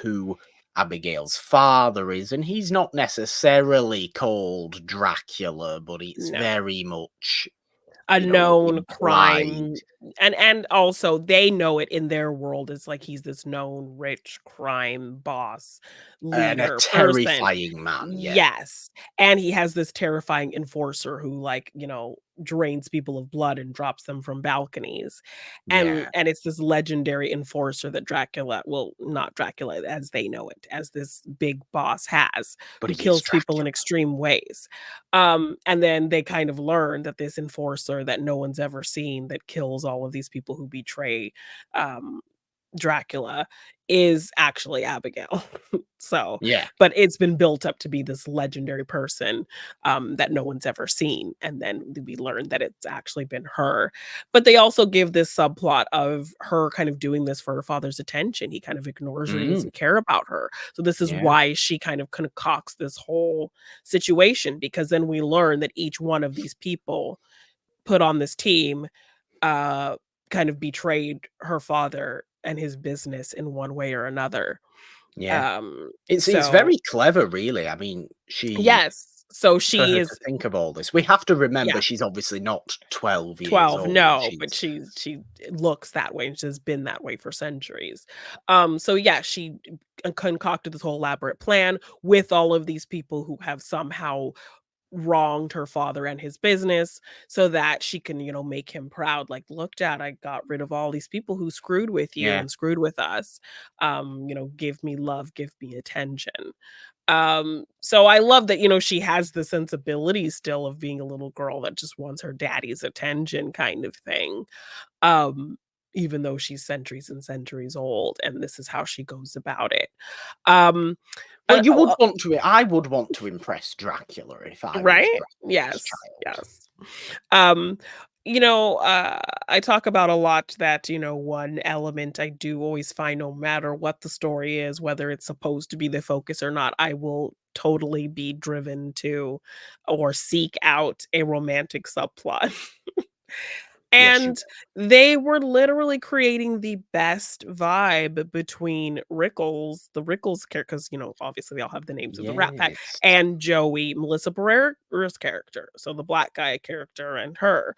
S1: who Abigail's father is, and he's not necessarily called Dracula, but it's
S2: no.
S1: very much,
S2: A known
S1: implied.
S2: crime, and also they know it in their world as, like, he's this known rich crime boss,
S1: And a
S2: leader, person.
S1: terrifying man, yeah.
S2: Yes, and he has this terrifying enforcer who, like, drains people of blood and drops them from balconies,
S1: Yeah,
S2: and it's this legendary enforcer that Dracula, well, not Dracula as they know it, as this big boss has,
S1: but
S2: who
S1: he is
S2: kills people in
S1: Dracula.
S2: extreme ways. And then they kind of learn that this enforcer that no one's ever seen that kills all of these people who betray, um, Dracula is actually Abigail. So,
S1: Yeah,
S2: but it's been built up to be this legendary person, that no one's ever seen, and then we learn that it's actually been her. But they also give this subplot of her kind of doing this for her father's attention. He kind of ignores her, he
S1: mm,
S2: doesn't care about her. So this is
S1: yeah,
S2: why she kind of concocts this whole situation, because then we learn that each one of these people put on this team, uh, kind of betrayed her father and his business in one way or another.
S1: yeah.
S2: Um,
S1: It's
S2: so
S1: very clever, really. I mean, she
S2: yes, so
S1: for
S2: she
S1: her to
S2: is
S1: think of all this. We have to
S2: yeah,
S1: remember she's obviously not 12 years
S2: 12,
S1: old.
S2: no, but
S1: She's
S2: she looks that way and she's been that way for centuries. So yeah, she concocted this whole elaborate plan with all of these people who have somehow wronged her father and his business so that she can, make him proud. Like, look, dad, I got rid of all these people who screwed with you
S1: yeah,
S2: and screwed with us. Give me love, give me attention. So I love that, she has the sensibility still of being a little girl that just wants her daddy's attention kind of thing. Um, Even though she's centuries and centuries old, and this is how she goes about it. Um,
S1: well, you would
S2: uh,
S1: want to I would want to impress Dracula if I was
S2: right?
S1: Dracula's
S2: Yes,
S1: child.
S2: yes. Um, I talk about a lot that, one element I do always find no matter what the story is, whether it's supposed to be the focus or not, I will totally be driven to or seek out a romantic subplot.
S1: Yes, you
S2: And they were literally creating the best vibe between the Rickles character, because, obviously they all have the names of the Rat Pack,
S1: yes.
S2: and Joey, Melissa Berrera's character, so the black guy character and her.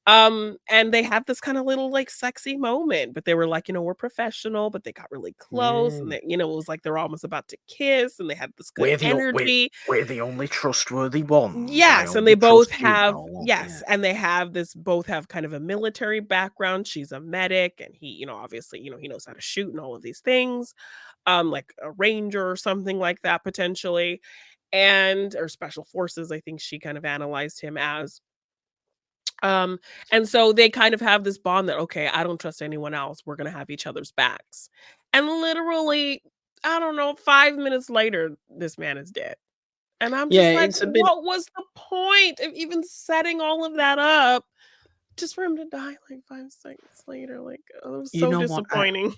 S2: And they had this kind of little like sexy moment, but they were like, we're professional, but they got really close and
S1: Yeah.
S2: they, it was like they're almost about to kiss and they had this good
S1: We're the o
S2: energy.
S1: we're the only trustworthy ones. I
S2: Yes, and they
S1: only
S2: both
S1: trust you and
S2: have
S1: all that,
S2: yes,
S1: yeah.
S2: and they have this both have kind of a military background. She's a medic and he, obviously, he knows how to shoot and all of these things. Like a ranger or something like that potentially. And or special forces, I think she kind of analyzed him as. Um, and so they kind of have this bond that, okay, I don't trust anyone else. We're gonna have each other's backs. And literally, I don't know, 5 minutes later, this man is dead. And I'm
S1: Yeah,
S2: just like,
S1: it's a bit
S2: what was the point of even setting all of that up just for him to die like 5 seconds later? Like, oh, it was
S1: you
S2: so
S1: know what? I
S2: disappointing.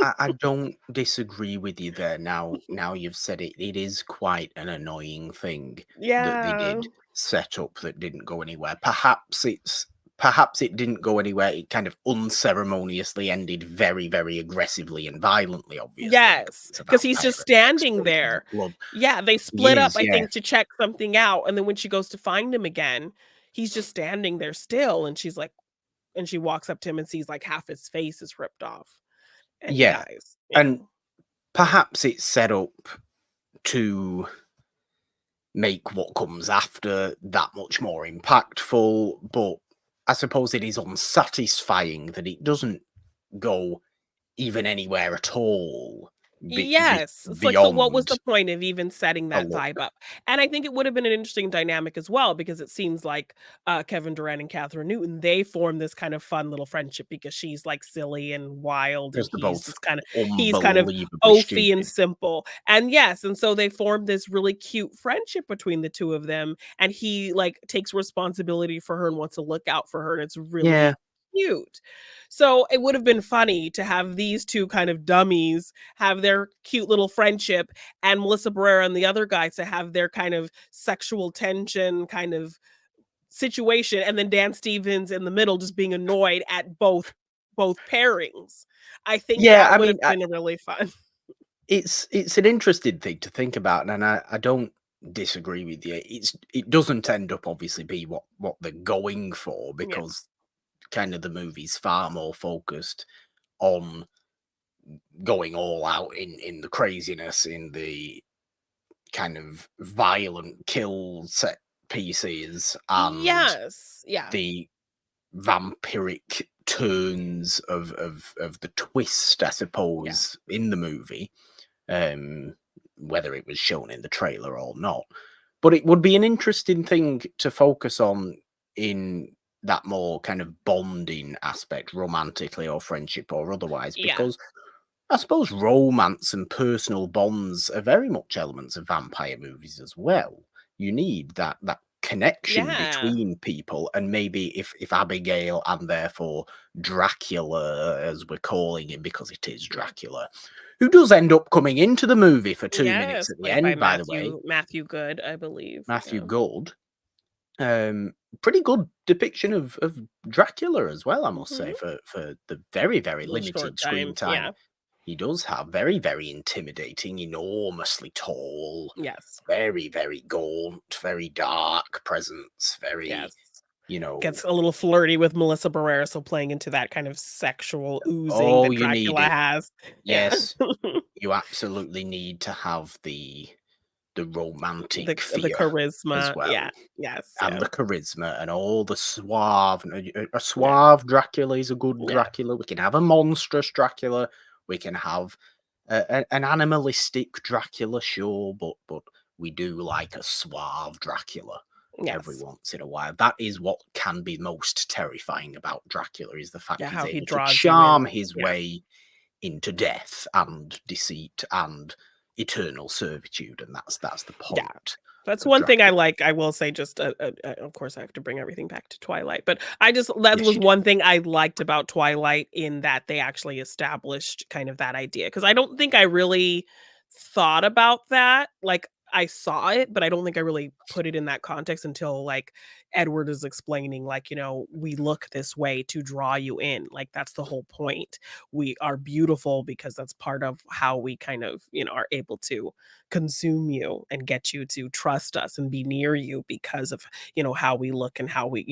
S1: I I don't disagree with you there. Now you've said it, it is quite an annoying thing that they
S2: Yeah.
S1: did set up that didn't go anywhere. Perhaps it's perhaps it didn't go anywhere. It kind of unceremoniously ended very, very aggressively and violently, obviously, because
S2: Yes,
S1: it's a
S2: because he's
S1: vampire
S2: just
S1: and
S2: standing
S1: explosions of
S2: there.
S1: blood.
S2: Yeah, they
S1: He
S2: split up,
S1: is,
S2: I
S1: yeah.
S2: think, to check something out, and then when she goes to find him again, he's just standing there still, and she's like and she walks up to him and sees, like, half his face is ripped off, and he
S1: Yeah.
S2: dies,
S1: And perhaps it's set up to make what comes after that much more impactful, but I suppose it is unsatisfying that it doesn't go even anywhere at all
S2: Yes, it's like, so what was the
S1: beyond
S2: point of even setting
S1: a
S2: that vibe
S1: look.
S2: up? And I think it would have been an interesting dynamic as well because it seems like, Kevin Durant and Catherine Newton, they form this kind of fun little friendship because she's, like, silly and wild, and
S1: Because they're both
S2: he's kind of
S1: unbelievably
S2: oafy and
S1: stupid.
S2: simple. And yes, and so they formed this really cute friendship between the 2 of them, and he, like, takes responsibility for her and wants to look out for her, and it's
S1: Yeah.
S2: really cute. So, it would have been funny to have these 2 kind of dummies have their cute little friendship, and Melissa Berrera and the other guy to have their kind of sexual tension kind of situation, and then Dan Stevens in the middle just being annoyed at both pairings. I think
S1: Yeah,
S2: that
S1: I
S2: would
S1: mean,
S2: have been a really fun.
S1: it's an interesting thing to think about, and I don't disagree with you. It doesn't end up obviously be what they're going for,
S2: Yeah.
S1: because kind of the movie's far more focused on going all out in the craziness, in the kind of violent kill set pieces, and
S2: Yes. Yeah.
S1: the vampiric turns of the twist, I
S2: Yeah.
S1: suppose, in the movie, um, whether it was shown in the trailer or not. But it would be an interesting thing to focus on in that more kind of bonding aspect, romantically or friendship or otherwise,
S2: Yeah.
S1: because I suppose romance and personal bonds are very much elements of vampire movies as well. You need that connection
S2: Yeah.
S1: between people, and maybe if Abigail and therefore Dracula, as we're calling him because it is
S2: Yeah.
S1: Dracula, who does end up coming into the movie for 2 minutes
S2: Yes,
S1: at the
S2: played by
S1: end, by the way,
S2: Matthew Good, I believe.
S1: Matthew
S2: Yeah.
S1: Gould. Pretty good depiction of Dracula as well, I must
S2: Mhm.
S1: say, for the very, very
S2: Little short
S1: limited screen
S2: time.
S1: time
S2: Yeah.
S1: he does have. Very, very intimidating, enormously tall,
S2: Yes.
S1: very, very gaunt, very dark presence, very,
S2: Yes.
S1: you know,
S2: Gets a little flirty with Melissa Berrera, so playing into that kind of sexual oozing
S1: oh,
S2: that
S1: you need
S2: Dracula
S1: it.
S2: has. Yeah.
S1: Yes, you absolutely need to have the romantic
S2: The
S1: fear as
S2: charisma.
S1: well,
S2: Yeah. Yes.
S1: and
S2: Yeah.
S1: the charisma and all the suave. A
S2: Yeah.
S1: suave Dracula is a good
S2: Yeah.
S1: Dracula. We can have a monstrous Dracula. We can have an animalistic Dracula, sure, but we do like a suave Dracula every
S2: Yes.
S1: once in a while. That is what can be most terrifying about Dracula, is the fact
S2: Yeah,
S1: he's
S2: how he
S1: able to
S2: draws you in.
S1: charm his
S2: Yeah.
S1: way into death and deceit and eternal servitude, and that's the
S2: Yeah.
S1: point
S2: That's
S1: of
S2: one thing I
S1: Dracula.
S2: like. I will say just, of course, I have to bring everything back to Twilight, but I just that
S1: Yes,
S2: was
S1: you do.
S2: one thing I liked about Twilight in that they actually established kind of that idea because I don't think I really thought about that. Like, I saw it, but I don't think I really put it in that context until, like, Edward is explaining, like, "We look this way to draw you in." Like, that's the whole point. We are beautiful because that's part of how we kind of, are able to consume you and get you to trust us and be near you because of, how we look and how we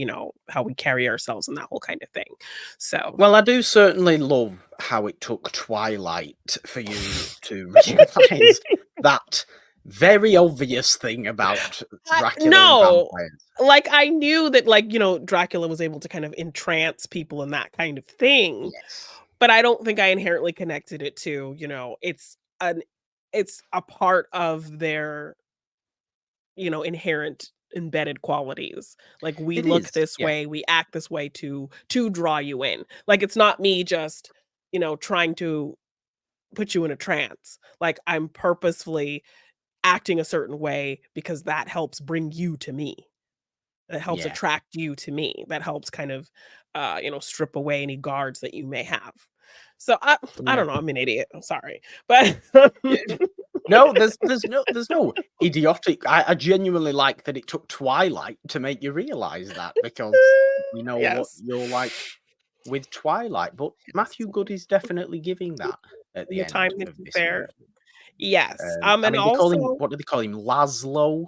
S2: carry ourselves and that whole kind of thing. So,
S1: Well, I do certainly love how it took Twilight for you to realise that very obvious thing about Dracula and
S2: no,
S1: vampires.
S2: like I knew that like, Dracula was able to kind of entrance people and that kind of thing,
S1: Yes.
S2: but I don't think I inherently connected it to, it's a part of their inherent embedded qualities. Like we
S1: It
S2: look
S1: is,
S2: this
S1: yeah.
S2: way, we act this way to draw you in. Like it's not me just, trying to put you in a trance. Like I'm purposefully acting a certain way because that helps bring you to me. That helps
S1: Yeah.
S2: attract you to me. That helps kind of strip away any guards that you may have. So I
S1: Yeah.
S2: don't know, I'm an idiot. I'm sorry. But
S1: Yeah. No, there's no idiotic. I genuinely like that it took Twilight to make you realize that, because you know what
S2: Yes.
S1: you're like with Twilight, but Matthew Good is definitely giving that at the
S2: The time
S1: end
S2: that
S1: of
S2: she's
S1: this
S2: there.
S1: movie.
S2: Yes,
S1: I
S2: and
S1: mean, they call him,
S2: also
S1: what do they call him? Laszlo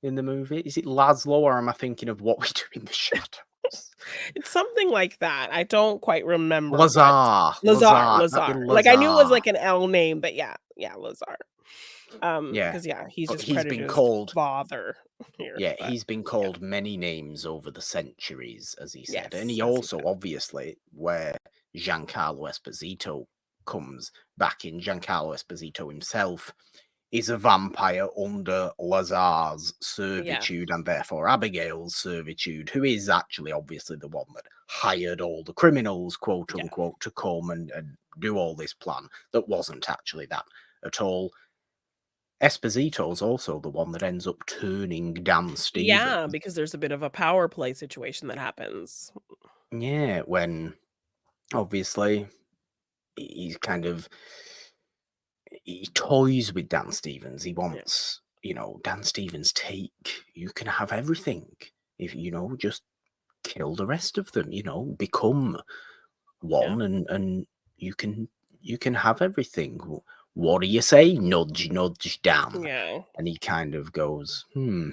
S1: in the movie? Is it Laszlo, or am I thinking of What We Do in the Shadows?
S2: it's something like that. I don't quite remember, but
S1: Lazar,
S2: Lazar,
S1: that'd be
S2: Lazar. Like, I knew it was,
S1: Lazar.
S2: like, an L name, but yeah, yeah, Lazar.
S1: Yeah,
S2: Because yeah, he's
S1: but
S2: just
S1: he's
S2: credited
S1: been
S2: as
S1: called
S2: father here,
S1: Yeah,
S2: but
S1: he's been
S2: yeah.
S1: called many names over the centuries, as he said. And
S2: Yes,
S1: he
S2: as he
S1: also,
S2: said.
S1: obviously, where Giancarlo Esposito comes back in, Giancarlo Esposito himself is a vampire under Lazar's
S2: Yeah,
S1: servitude, and therefore Abigail's servitude, who is actually obviously the one that hired all the criminals, quote
S2: yeah.
S1: unquote, to come and do all this plan that wasn't actually that at all. Esposito's also the one that ends up turning Dan Stevens.
S2: Yeah, because there's a bit of a power play situation that happens.
S1: Yeah, when obviously he's kind of he toys with Dan Stevens. He
S2: Yeah,
S1: wants, Dan Stevens, you can have everything. If just kill the rest of them, become
S2: yeah,
S1: one, and you can you can have everything. What do you say? Nudge, nudge, Dan.
S2: yeah,
S1: And he kind of goes,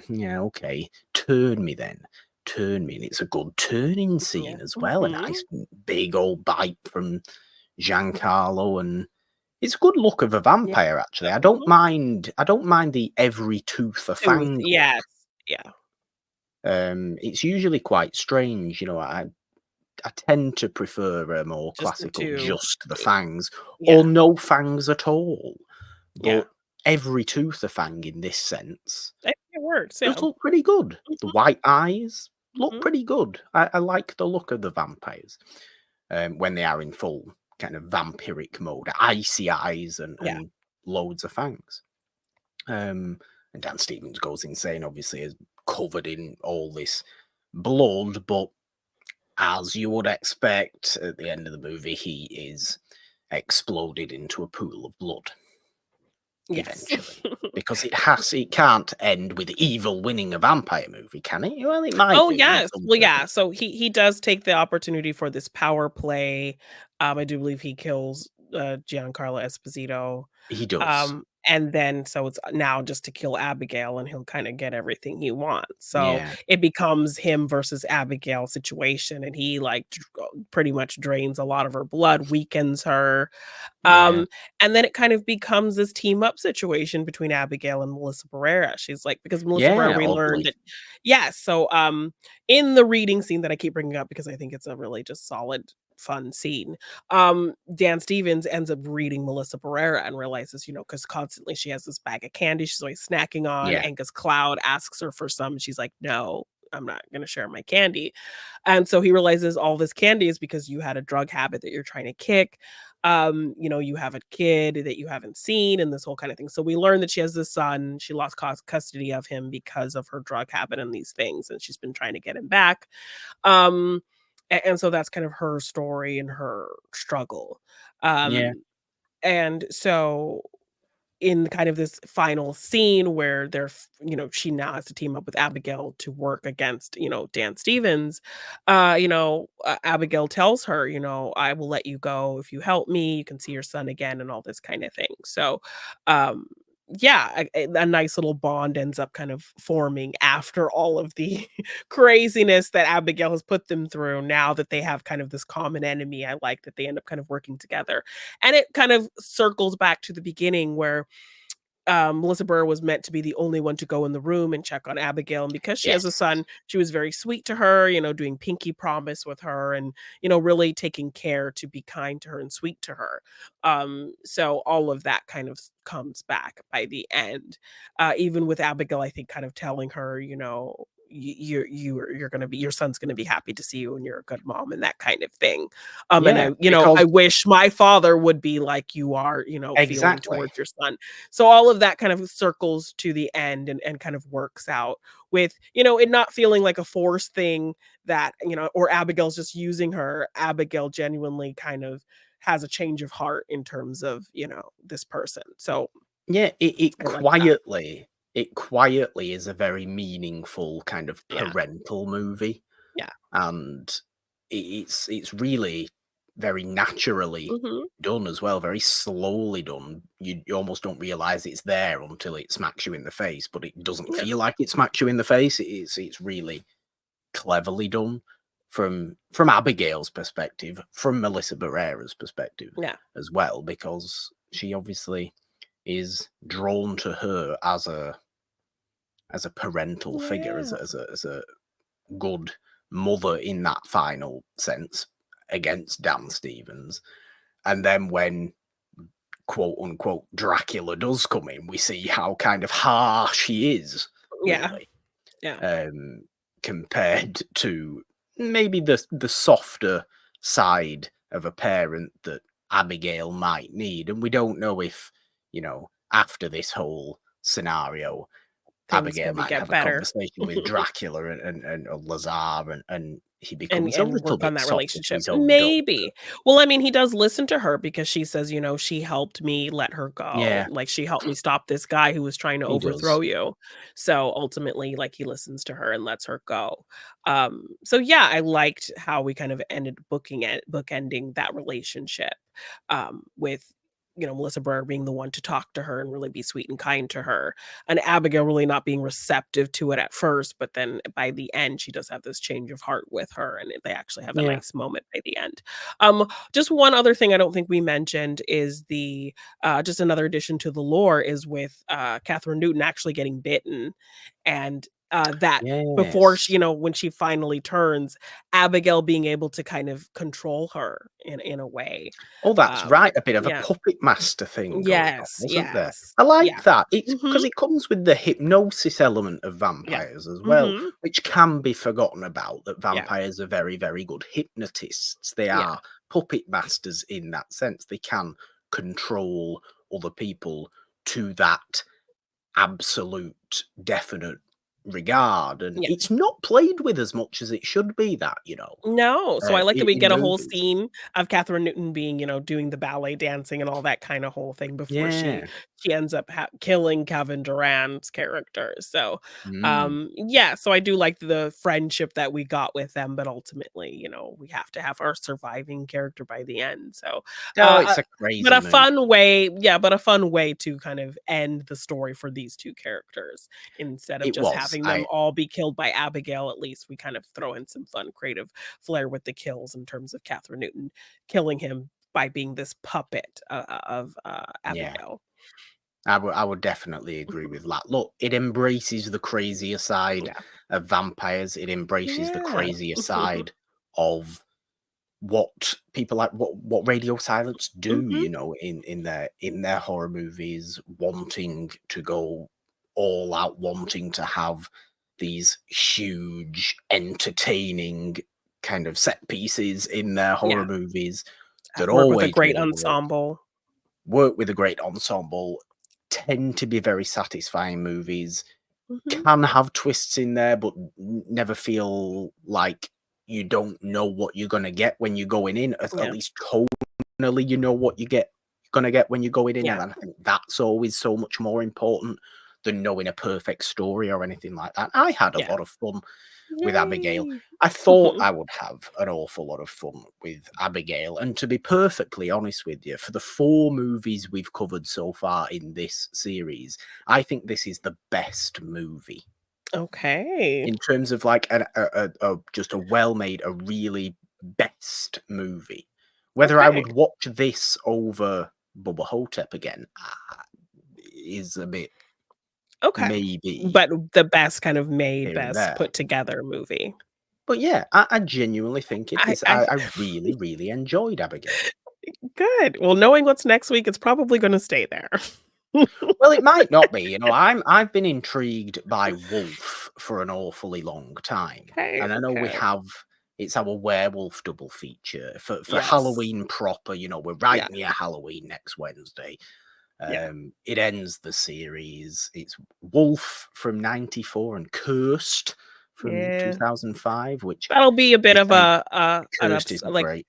S1: yeah, okay, turn me then. Turn me. And it's a good turning
S2: yeah.
S1: scene as well. A
S2: Mhm.
S1: nice big old bite from Giancarlo, and it's a good look of a
S2: Yeah.
S1: vampire, actually.
S2: Mhm.
S1: I don't mind the every tooth a
S2: Tooth,
S1: fang
S2: yes.
S1: look.
S2: Yeah.
S1: It's usually quite strange, I tend to prefer a more
S2: Just the
S1: classical,
S2: 2.
S1: just the
S2: Y
S1: fangs, or
S2: yeah,
S1: no fangs at all.
S2: yeah.
S1: But every tooth a fang in this sense
S2: I think it works,
S1: does
S2: yeah.
S1: look pretty good. The
S2: Mhm,
S1: white eyes look
S2: mhm.
S1: pretty good. I like the look of the vampires when they are in full kind of vampiric mode, icy eyes
S2: Yeah.
S1: and loads of fangs. And Dan Stevens goes insane, obviously, is covered in all this blood, but as you would expect, at the end of the movie, he is exploded into a pool of blood
S2: Yes.
S1: eventually. Because it can't end with evil winning a vampire movie, can it? Well, it might
S2: Oh,
S1: do in
S2: yes.
S1: some
S2: Well, yeah,
S1: circumstances.
S2: so he does take the opportunity for this power play. I do believe he kills, Giancarlo Esposito.
S1: He does.
S2: And then so it's now just to kill Abigail, and he'll kinda get everything he wants. So
S1: Yeah.
S2: it becomes him versus Abigail situation, and he, like, pretty much drains a lot of her blood, weakens her.
S1: Yeah.
S2: And then it kind of becomes this team up situation between Abigail and Melissa Berrera. She's like, because Melissa Berrera,
S1: Yeah,
S2: we learned
S1: oddly.
S2: that, yes. So, in the reading scene that I keep bringing up because I think it's a really just solid, fun scene. Dan Stevens ends up reading Melissa Berrera and realizes, because constantly she has this bag of candy she's always snacking on.
S1: Yeah.
S2: And because Cloud asks her for some, she's like, no, I'm not going to share my candy. And so he realizes all this candy is because you had a drug habit that you're trying to kick. You have a kid that you haven't seen and this whole kind of thing. So we learn that she has this son. She lost custody of him because of her drug habit and these things, and she's been trying to get him back. Um, and so that's kind of her story and her struggle.
S1: Yeah.
S2: Um, and so in kind of this final scene where she now has to team up with Abigail to work against, Dan Stevens. Abigail tells her, I will let you go if you help me. You can see your son again and all this kind of thing. So, um, yeah, a nice little bond ends up kind of forming after all of the craziness that Abigail has put them through. Now that they have kind of this common enemy, I like that they end up kind of working together. And it kind of circles back to the beginning where Melissa Burr was meant to be the only one to go in the room and check on Abigail. And because she has a
S1: Yes.
S2: son, she was very sweet to her, doing pinky promise with her and, really taking care to be kind to her and sweet to her. So all of that kind of comes back by the end. Even with Abigail, I think kind of telling her, you're gonna be your son's gonna be happy to see you and you're a good mom and that kind of thing. And
S1: Yeah,
S2: I
S1: because
S2: wish my father would be like you are, feeling
S1: exactly.
S2: towards your son. So all of that kind of circles to the end and kind of works out with, it not feeling like a forced thing that, or Abigail's just using her. Abigail genuinely kind of has a change of heart in terms of, this person. So
S1: Yeah,
S2: I like that.
S1: it quietly is a very meaningful kind of
S2: Yeah.
S1: parental movie,
S2: Yeah.
S1: and it's really very naturally
S2: Mhm.
S1: done as well, very slowly done. You almost don't realize it's there until it smacks you in the face, but it doesn't
S2: Yeah.
S1: feel like it smacks you in the face. It's really cleverly done from Abigail's perspective, from Melissa Berrera's perspective
S2: Yeah.
S1: as well, because she obviously is drawn to her as a parental figure,
S2: Yeah.
S1: as a good mother in that final sense against Dan Stevens. And then when quote unquote Dracula does come in, we see how kind of harsh he is,
S2: Yeah.
S1: really,
S2: Yeah.
S1: um, compared to maybe the softer side of a parent that Abigail might need. And we don't know if, after this whole scenario,
S2: Things
S1: Abigail
S2: maybe
S1: might
S2: get
S1: have a
S2: better.
S1: conversation with Dracula and or Lazar, and he
S2: And
S1: becomes a
S2: and
S1: little
S2: work on
S1: bit
S2: that
S1: softer to
S2: relationship.
S1: his own daughter.
S2: Maybe. Well, I mean, he does listen to her because she says, "She helped me let her go.
S1: Yeah,
S2: Like, she helped me stop this guy who was trying to
S1: he
S2: overthrow
S1: does.
S2: you." So, ultimately, like, he listens to her and lets her go. So yeah, I liked how we kind of ended bookending that relationship, with, Melissa Berrera being the one to talk to her and really be sweet and kind to her, and Abigail really not being receptive to it at first, but then by the end, she does have this change of heart with her, and they actually have a
S1: Yeah,
S2: nice moment by the end. Just one other thing I don't think we mentioned is just another addition to the lore is with Catherine Newton actually getting bitten, and that before she,
S1: yes.
S2: when she finally turns, Abigail being able to kind of control her in a way.
S1: Oh, that's
S2: Um,
S1: right, a bit of a
S2: yeah.
S1: puppet master thing going on,
S2: Yes.
S1: wasn't there?
S2: Yes.
S1: I like
S2: Yeah.
S1: that. It's
S2: Mhm.
S1: because it comes with the hypnosis element of
S2: Yeah.
S1: vampires as well,
S2: Mhm.
S1: which can be forgotten about, that
S2: Yeah.
S1: vampires are very, very good hypnotists. They
S2: Yeah.
S1: are puppet masters in that sense. They can control other people to that absolute, definite regard, and
S2: Yeah.
S1: it's not played with as much as it should be, that,
S2: No, so I like that we
S1: in
S2: get a whole
S1: movies.
S2: scene of Catherine Newton being, doing the ballet dancing and all that kinda whole thing before she
S1: Yeah.
S2: she ends up killing Kevin Durant's character, so,
S1: Mm.
S2: yeah, so I do like the friendship that we got with them, but ultimately, we have to have our surviving character by the end, so,
S1: Oh,
S2: uh,
S1: it's a
S2: but
S1: crazy
S2: a
S1: movie.
S2: fun way yeah, but a fun way to kind of end the story for these 2 characters. Instead of
S1: It
S2: just
S1: was.
S2: having them
S1: I
S2: all be killed by Abigail, at least we kind of throw in some fun creative flair with the kills in terms of Catherine Newton killing him by being this puppet of
S1: Yeah,
S2: Abigail.
S1: I would definitely agree
S2: Mhm.
S1: with that. Look, it embraces the crazier side
S2: Yeah.
S1: of vampires. It embraces the
S2: Yeah.
S1: crazier side of what people like what radio silence do,
S2: Mhm.
S1: in their horror movies, wanting to go all out, wanting to have these huge, entertaining kind of set pieces in their horror
S2: Yeah.
S1: movies that
S2: Work with a
S1: always
S2: great
S1: really work.
S2: ensemble.
S1: Work with a great ensemble, tend to be very satisfying movies,
S2: Mhm.
S1: can have twists in there, but never feel like you don't know what you're gonna get when you're going in. At
S2: Yeah.
S1: least tonally, you know what you're gonna get when you're going in,
S2: Yeah.
S1: and I think that's always so much more important than knowing a perfect story or anything like that. I had a
S2: Yeah.
S1: lot of fun with Abigail.
S2: Yay.
S1: I thought I would have an awful lot of fun with Abigail. And to be perfectly honest with you, for the 4 movies we've covered so far in this series, I think this is the best movie
S2: Okay.
S1: in terms of like just a well-made, a really best movie. Whether I
S2: Okay.
S1: would watch this over Bubba Hotep again is a bit
S2: Okay.
S1: maybe
S2: But the best kind of made,
S1: here and
S2: best
S1: there.
S2: put together movie.
S1: But yeah, I genuinely think it
S2: I
S1: is.
S2: I
S1: I really, really enjoyed Abigail.
S2: good. Well, knowing what's next week, it's probably gonna stay there.
S1: Well, it might not be. I've been intrigued by Wolf for an awfully long time,
S2: Okay,
S1: and I know we
S2: okay.
S1: have. It's our werewolf double feature for
S2: Yes.
S1: Halloween proper. We're right
S2: Yeah,
S1: near Halloween next Wednesday.
S2: yeah.
S1: It ends the series. It's Wolf from '94 and Cursed from
S2: Yeah.
S1: 2005, which
S2: That'll be a bit
S1: is,
S2: of
S1: I mean,
S2: a an
S1: Cursed
S2: ups
S1: isn't
S2: like,
S1: great.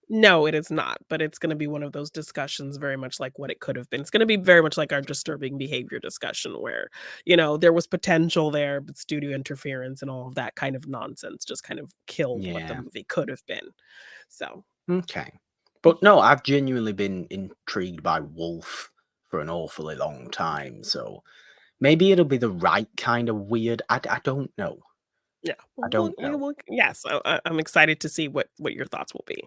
S2: No, it is not, but it's gonna be one of those discussions very much like what it could have been. It's gonna be very much like our disturbing behavior discussion where, there was potential there, but studio interference and all of that kind of nonsense just kind of killed what the
S1: Yeah.
S2: movie could have been. So,
S1: Okay. But no, I've genuinely been intrigued by Wolf for an awfully long time, so maybe it'll be the right kind of weird. I don't know.
S2: yeah,
S1: I
S2: we'll
S1: don't
S2: we
S1: know.
S2: will yes, I'm excited to see what your thoughts will be.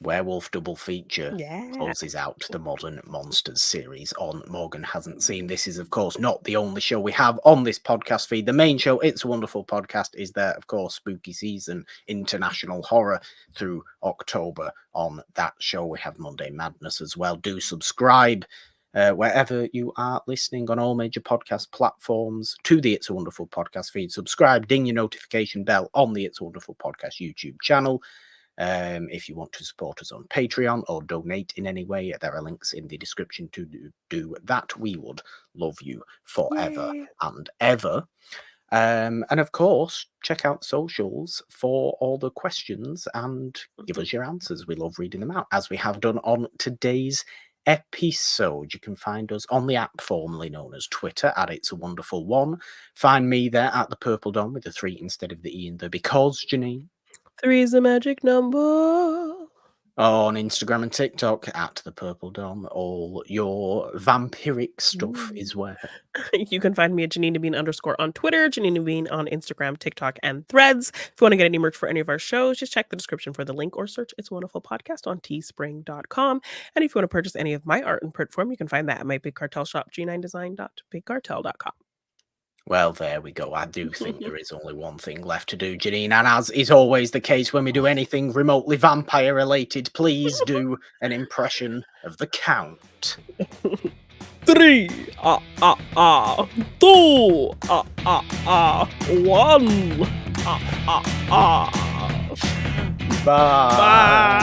S1: Werewolf double feature
S2: Yeah.
S1: closes out the Modern Monsters series on Morgan Hasn't Seen. This is, of course, not the only show we have on this podcast feed. The main show, It's a Wonderful Podcast, is there, of course, spooky season, international horror through October. On that show, we have Monday Madness as well. Do subscribe wherever you are listening on all major podcast platforms to the It's a Wonderful Podcast feed. Subscribe, ding your notification bell on the It's a Wonderful Podcast YouTube channel. If you want to support us on Patreon or donate in any way, there are links in the description to do that. We would love you forever
S2: Yay.
S1: and ever. And of course, check out socials for all the questions and give us your answers. We love reading them out, as we have done on today's episode. You can find us on the app formerly known as Twitter at It's a Wonderful One. Find me there at the Purple Dome with the 3 instead of the E in there, because Jeannine.
S2: 3 is the magic number.
S1: On Instagram and TikTok at the Purple Dome. All your vampiric stuff is where.
S2: You can find me at Jeannine_Bean_ on Twitter, Jeannine Bean on Instagram, TikTok, and Threads. If you want to get any merch for any of our shows, just check the description for the link or search It's a Wonderful Podcast on teespring.com. And if you want to purchase any of my art in print form, you can find that at my Big Cartel shop, g9design.bigcartel.com.
S1: Well, there we go. I do think there is only one thing left to do, Jeannine, and as is always the case when we do anything remotely vampire related, please do an impression of the Count.
S2: 3, 2, 1,
S1: Bye.
S2: Bye.